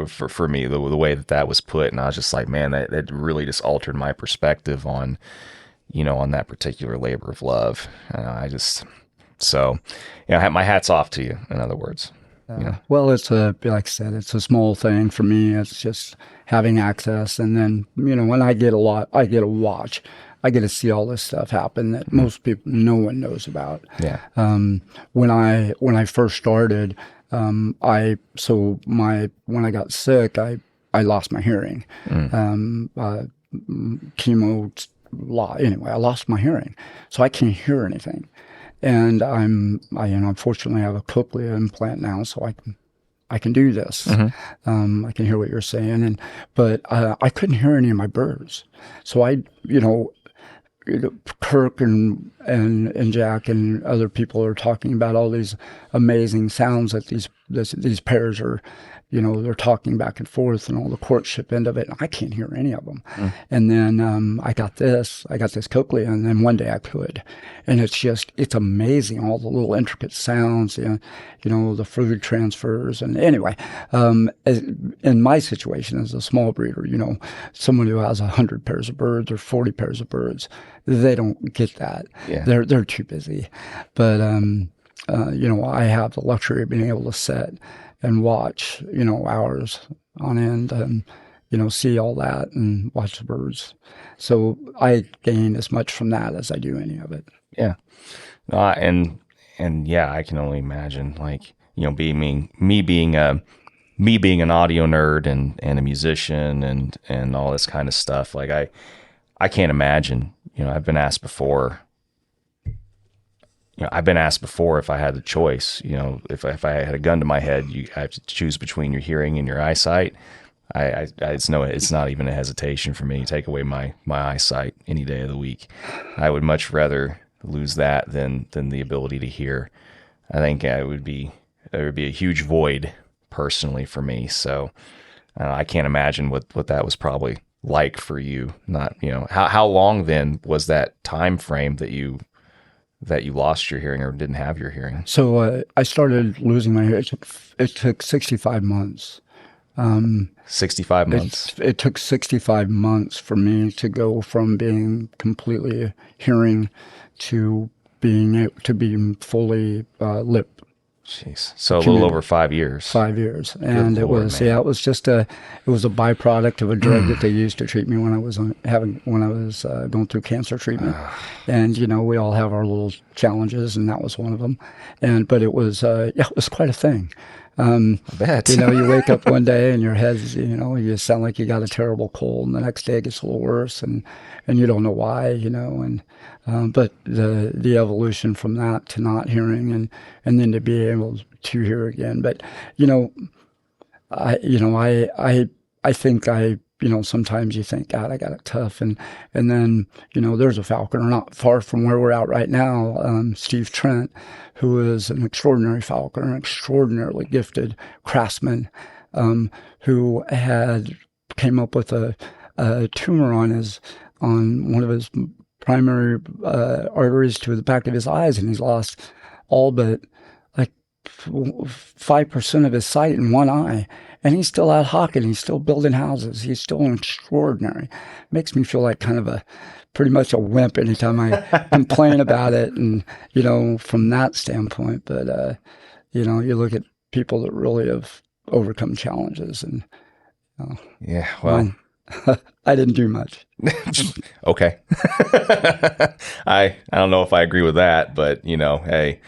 For me, the way that was put. And I was just like, man, that really just altered my perspective on, on that particular labor of love. My hat's off to you, in other words. Well, it's like I said, it's a small thing for me. It's just having access, and then when I get to watch. I get to see all this stuff happen that no one knows about. Yeah. When I first started, when I got sick, I lost my hearing. Chemo. Anyway, I lost my hearing, so I can't hear anything. And unfortunately I have a cochlea implant now, so I can do this. I can hear what you're saying, but I couldn't hear any of my birds. So Kirk and Jack and other people are talking about all these amazing sounds that these pairs are, they're talking back and forth and all the courtship end of it. And I can't hear any of them. And then I got this cochlea, and then one day I could. And it's amazing, all the little intricate sounds, the fluid transfers. And anyway, in my situation as a small breeder, someone who has 100 pairs of birds or 40 pairs of birds, they don't get that. Yeah. They're too busy. But, I have the luxury of being able to sit and watch, hours on end and, see all that and watch the birds. So I gain as much from that as I do any of it. Yeah. And yeah, I can only imagine, like, being an audio nerd and a musician and all this kind of stuff. Like I can't imagine, I've been asked before if I had the choice, if I had a gun to my head, I have to choose between your hearing and your eyesight. it's not even a hesitation for me. Take away my eyesight any day of the week. I would much rather lose that than the ability to hear. I think there would be a huge void personally for me. So I can't imagine what that was probably like for you. Not, how long then was that time frame that you lost your hearing or didn't have your hearing? So I started losing my hearing. It took 65 months. 65 months. It took 65 months for me to go from being completely hearing to being fully lip. Jeez. So a little over 5 years. 5 years. And Good it Lord, was, man. it was a byproduct of a drug that they used to treat me when I was going through cancer treatment. And, we all have our little challenges, and that was one of them. But it was, it was quite a thing. I bet. You wake up one day and your head's, you sound like you got a terrible cold, and the next day it gets a little worse, and you don't know why, but the evolution from that to not hearing and then to be able to hear again. But, I think sometimes you think, God, I got it tough. And then, there's a falconer not far from where we're at right now, Steve Trent, who is an extraordinary falconer, an extraordinarily gifted craftsman, who came up with a tumor on one of his primary arteries to the back of his eyes, and he's lost all but like 5% of his sight in one eye. And he's still out hawking. He's still building houses. He's still extraordinary. Makes me feel like kind of pretty much a wimp anytime I complain about it. And, from that standpoint. But, you look at people that really have overcome challenges. And, yeah, well, I didn't do much. Okay. I don't know if I agree with that, but, hey,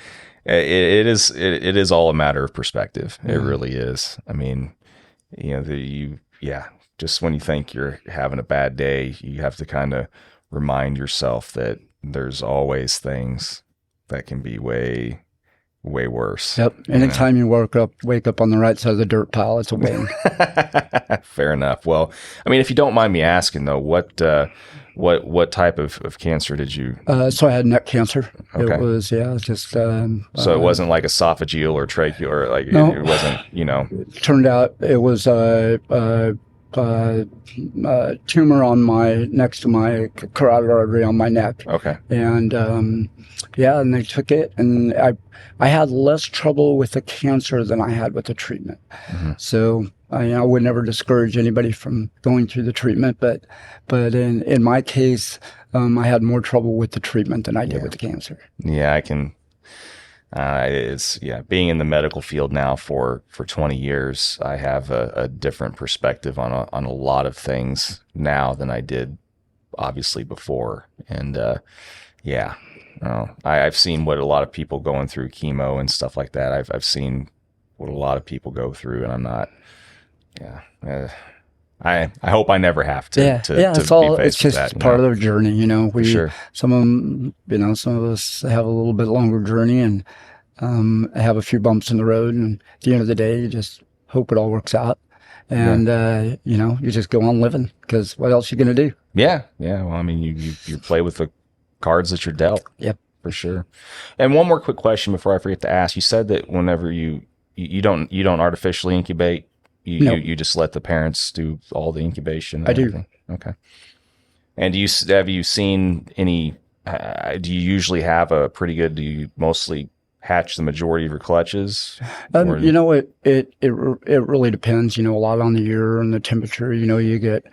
it is all a matter of perspective. It really is. I mean, just when you think you're having a bad day, you have to kind of remind yourself that there's always things that can be way, way worse. Yep. Anytime you wake up on the right side of the dirt pile, it's a win. Fair enough. Well, I mean, if you don't mind me asking though, what type of cancer did you? So I had neck cancer. Okay. It was, just. So it wasn't like esophageal or tracheal, or like no, it wasn't, It turned out it was a tumor next to my carotid artery on my neck. Okay. And and they took it, and I had less trouble with the cancer than I had with the treatment. Mm-hmm. So I would never discourage anybody from going through the treatment, but in my case, I had more trouble with the treatment than I did with the cancer. Yeah, I can. Being in the medical field now for 20 years, I have a different perspective on a lot of things now than I did obviously before. And I've seen what a lot of people going through chemo and stuff like that. I've seen what a lot of people go through, and I'm not. I hope I never have to. It's just part of the journey, Sure. Some of them, some of us have a little bit longer journey and have a few bumps in the road, and at the end of the day, you just hope it all works out, and you just go on living, because what else are you going to do? Yeah. Well, I mean, you play with the cards that you're dealt. Yep, for sure. And one more quick question before I forget to ask. You said that whenever you don't artificially incubate. You just let the parents do all the incubation? And everything? Okay. And have you seen any, do you usually have do you mostly hatch the majority of your clutches? It really depends, a lot on the year and the temperature, you get,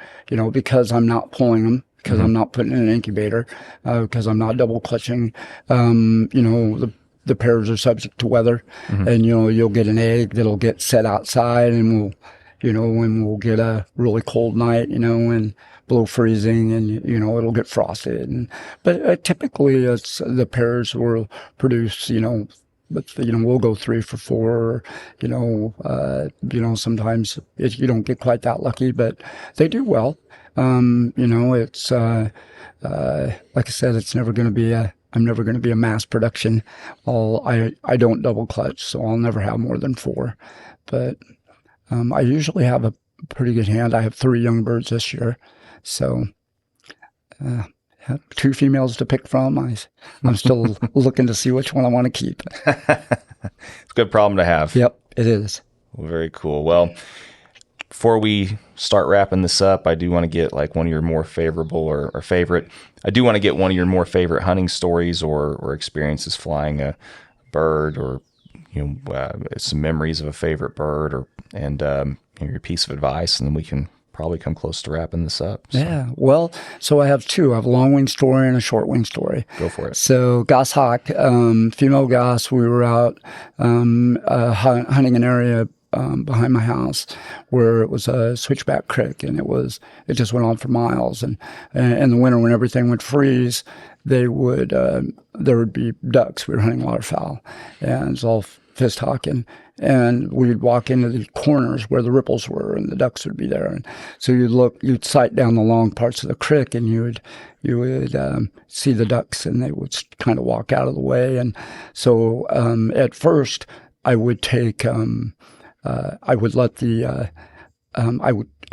because I'm not pulling them, because I'm not putting in an incubator, because I'm not double clutching, the pairs are subject to weather, and you'll get an egg that'll get set outside, and we'll get a really cold night, and below freezing, and it'll get frosted. But typically, it's the pairs will produce, but we'll go 3 for 4. Sometimes you don't get quite that lucky, but they do well. It's like I said, it's never going to be I'm never going to be a mass production. I don't double clutch, so I'll never have more than 4. But I usually have pretty good hand. I have 3 young birds this year, so have 2 females to pick from. I'm still looking to see which one I want to keep. It's a good problem to have. Yep, it is. Well, very cool. Well, before we start wrapping this up, I do want to get like one of your more favorable or favorite. I do want to get one of your more favorite hunting stories or experiences flying a bird, or some memories of a favorite bird, and your piece of advice, and then we can probably come close to wrapping this up. So. Yeah. Well, so I have 2. I have a long wing story and a short wing story. Go for it. So goshawk, female goss, we were out hunting an area behind my house where it was a switchback creek, and it just went on for miles. And in the winter, when everything would freeze, there would be ducks. We were hunting waterfowl, and it was all fist hawking. And we'd walk into the corners where the ripples were, and the ducks would be there. And so you'd sight down the long parts of the creek, and you would see the ducks, and they would kind of walk out of the way. And so at first, I would take, I would let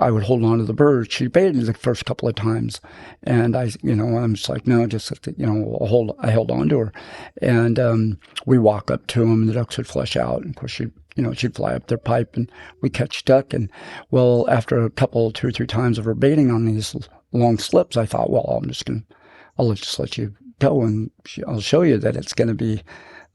I would hold on to the bird. She baited the first couple of times, and I'm just like, no, just I held on to her, and we walk up to them, and the ducks would flush out, and of course she'd fly up their pipe, and we catch duck. And well, after 2 or 3 times of her baiting on these long slips, I thought, well, I'll just let you go, and I'll show you that it's going to be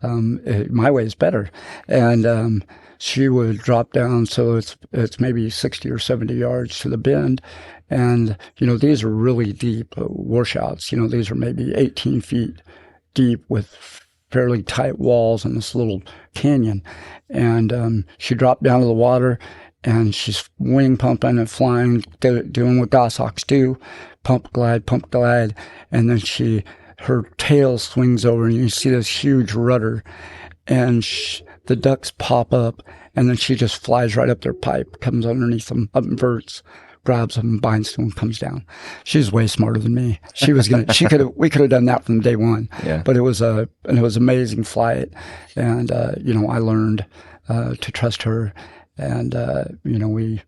my way is better. And she would drop down, so it's maybe 60 or 70 yards to the bend. And, these are really deep washouts. These are maybe 18 feet deep with fairly tight walls in this little canyon. And she dropped down to the water, and she's wing pumping and flying, doing what goshawks do, pump, glide, and then her tail swings over, and you see this huge rudder, and the ducks pop up, and then she just flies right up their pipe, comes underneath them, inverts, grabs them, binds them, and comes down. She's way smarter than me. We could have done that from day one. Yeah. But it was an amazing flight, and I learned to trust her, and we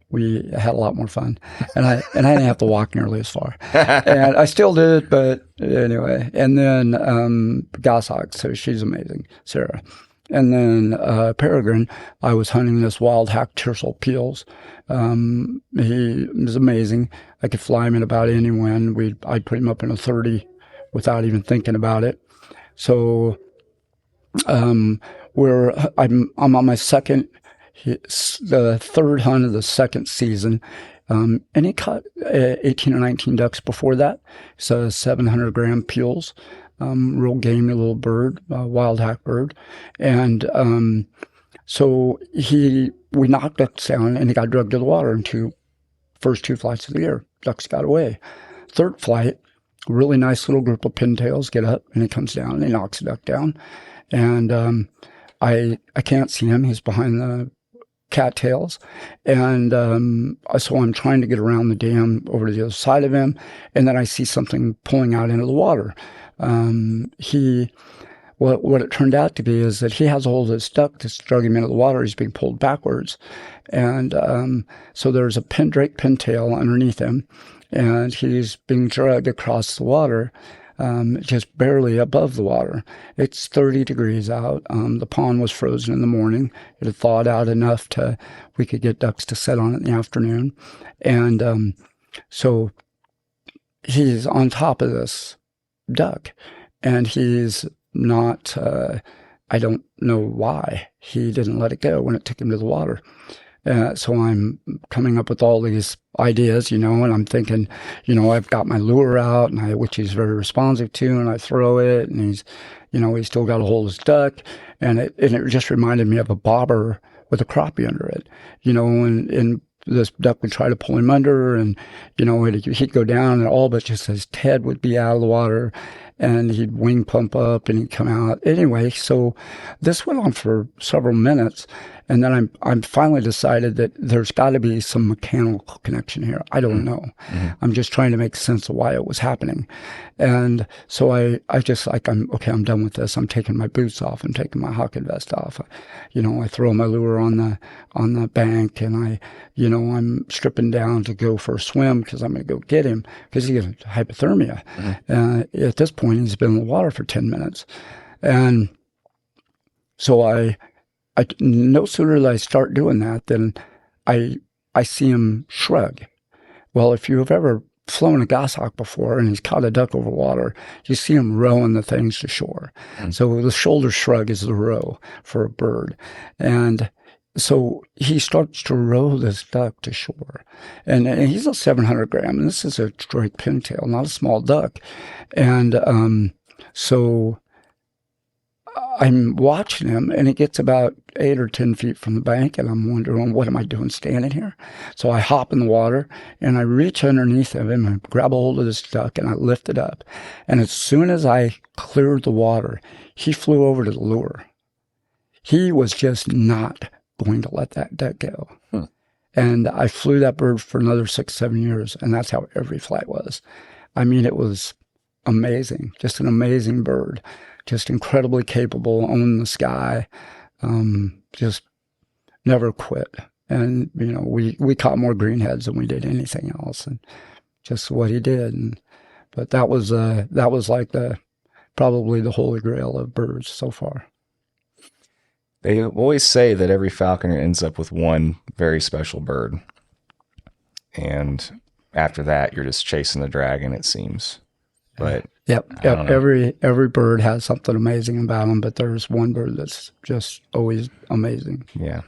had a lot more fun, and I didn't have to walk nearly as far, and I still did, but anyway. And then goshawks, so she's amazing, Sarah. And then Peregrine, I was hunting this wild hack tersel peels. He was amazing. I could fly him in about any wind. I'd put him up in a 30 without even thinking about it. So I'm on my the 3rd hunt of the 2nd season. And he caught 18 or 19 ducks before that. So 700-gram peels. Real gamey little bird, wild hack bird. And so we knocked ducks down, and he got dragged to the water in first 2 flights of the year. Ducks got away. 3rd flight, really nice little group of pintails get up, and he comes down, and he knocks the duck down. And I can't see him. He's behind the cattails. And so I'm trying to get around the dam over to the other side of him, and then I see something pulling out into the water. What it turned out to be is that he has a hold of this duck that's dragging him into the water. He's being pulled backwards. And so there's a drake pintail underneath him, and he's being dragged across the water, just barely above the water. It's 30 degrees out. The pond was frozen in the morning. It had thawed out enough we could get ducks to set on it in the afternoon. And so he's on top of this duck, and he's not, I don't know why he didn't let it go when it took him to the water. So I'm coming up with all these ideas, and I'm thinking, I've got my lure out, which he's very responsive to, and I throw it, and he's still got a hold of his duck, and it just reminded me of a bobber with a crappie under it, and this duck would try to pull him under, and he'd go down, and all but just his head would be out of the water, and he'd wing pump up and he'd come out. Anyway, so this went on for several minutes. And then I finally decided that there's got to be some mechanical connection here. I don't know. Mm-hmm. I'm just trying to make sense of why it was happening. And so I just I'm done with this. I'm taking my boots off. I'm taking my hocket vest off. I throw my lure on the bank, and I'm stripping down to go for a swim because I'm going to go get him because he has hypothermia. Mm-hmm. At this point, he's been in the water for 10 minutes. And so I no sooner than I start doing that than I see him shrug. Well, if you have ever flown a goshawk before and he's caught a duck over water, you see him rowing the things to shore. Mm-hmm. So the shoulder shrug is the row for a bird. And so he starts to row this duck to shore. And he's a 700 gram, and this is a straight pintail, not a small duck. And so I'm watching him, and he gets about 8 or 10 feet from the bank, and I'm wondering, what am I doing standing here? So I hop in the water, and I reach underneath of him and grab a hold of this duck, and I lift it up. And as soon as I cleared the water, he flew over to the lure. He was just not going to let that duck go. And I flew that bird for another 6, 7 years, and that's how every flight was. I mean, it was amazing, just an amazing bird. Just incredibly capable, owned the sky, just never quit. And, we caught more greenheads than we did anything else, and just what he did. But that was like probably the holy grail of birds so far. They always say that every falconer ends up with one very special bird. And after that, you're just chasing the dragon, it seems. But Yep. Every bird has something amazing about them, but there's one bird that's just always amazing. Yeah.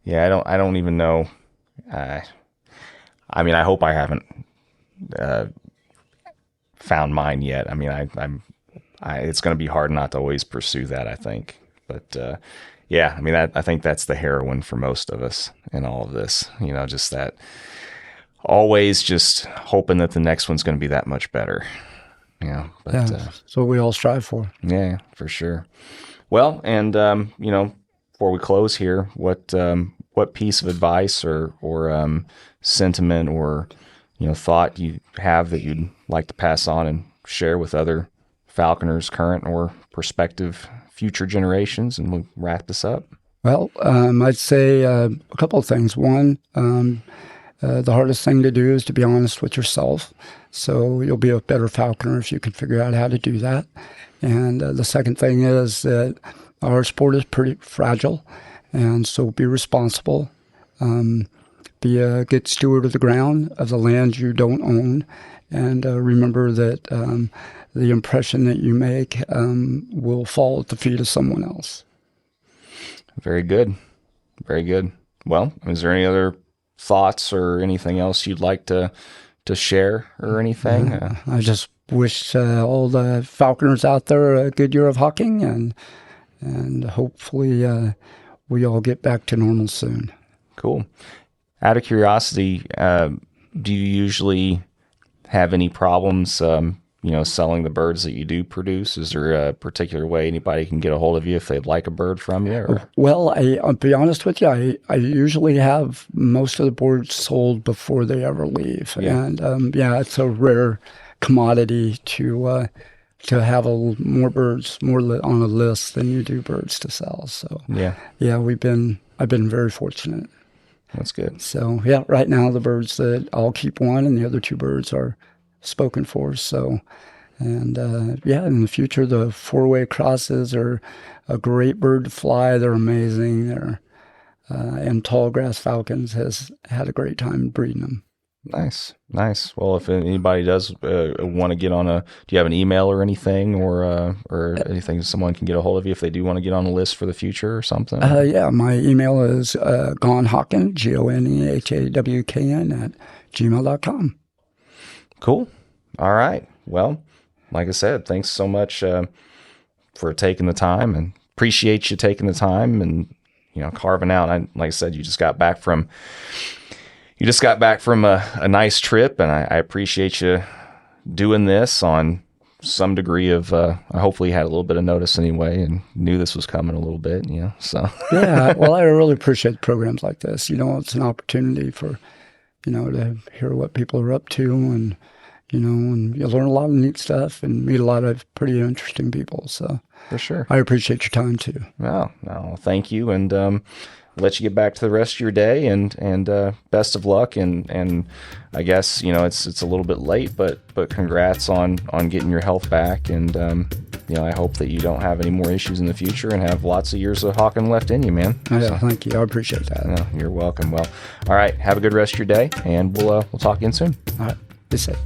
I don't even know. I hope I haven't found mine yet. I mean, it's going to be hard not to always pursue that, I think. But I think that's the heroine for most of us in all of this. Just that always just hoping that the next one's going to be that much better. That's what we all strive for. Yeah, for sure. Well, and before we close here, what piece of advice or sentiment or thought you have that you'd like to pass on and share with other falconers, current or prospective future generations, and we'll wrap this up? Well, I'd say a couple of things. One, the hardest thing to do is to be honest with yourself. So you'll be a better falconer if you can figure out how to do that. And the second thing is that our sport is pretty fragile, and so be responsible. Be a good steward of the ground, of the land you don't own, and remember that the impression that you make will fall at the feet of someone else. Very good. Very good. Well, is there any other thoughts or anything else you'd like to share or anything? I just wish all the falconers out there a good year of hawking, and hopefully we all get back to normal soon. Cool. Out of curiosity, do you usually have any problems selling the birds that you do produce? Is there a particular way anybody can get a hold of you if they'd like a bird from you? Or? Well, I'll be honest with you. I usually have most of the birds sold before they ever leave. Yeah. And it's a rare commodity to have more birds on a list than you do birds to sell. So I've been very fortunate. That's good. So right now the birds that I'll keep one, and the other 2 birds are spoken for. So, and in the future, the 4-way crosses are a great bird to fly. They're amazing. And tall grass falcons has had a great time breeding them. Nice. Well, if anybody does want to get on do you have an email or anything, or anything someone can get a hold of you if they do want to get on the list for the future or something? My email is gonehawken, GONEHAWKN @gmail.com. Cool. All right. Well, like I said, thanks so much for taking the time, and appreciate you taking the time and carving out. Like I said, you just got back from a nice trip, and I appreciate you doing this on some degree of, I hopefully had a little bit of notice anyway and knew this was coming a little bit, so. Yeah, well, I really appreciate programs like this. It's an opportunity for, to hear what people are up to, and, and you learn a lot of neat stuff and meet a lot of pretty interesting people. So for sure. I appreciate your time too. No, thank you. And, let you get back to the rest of your day, and best of luck. And I guess, it's a little bit late, but congrats on getting your health back. And, I hope that you don't have any more issues in the future and have lots of years of hawking left in you, man. Yeah, thank you. I appreciate that. No, you're welcome. Well, all right. Have a good rest of your day, and we'll talk again soon. All right. Be safe.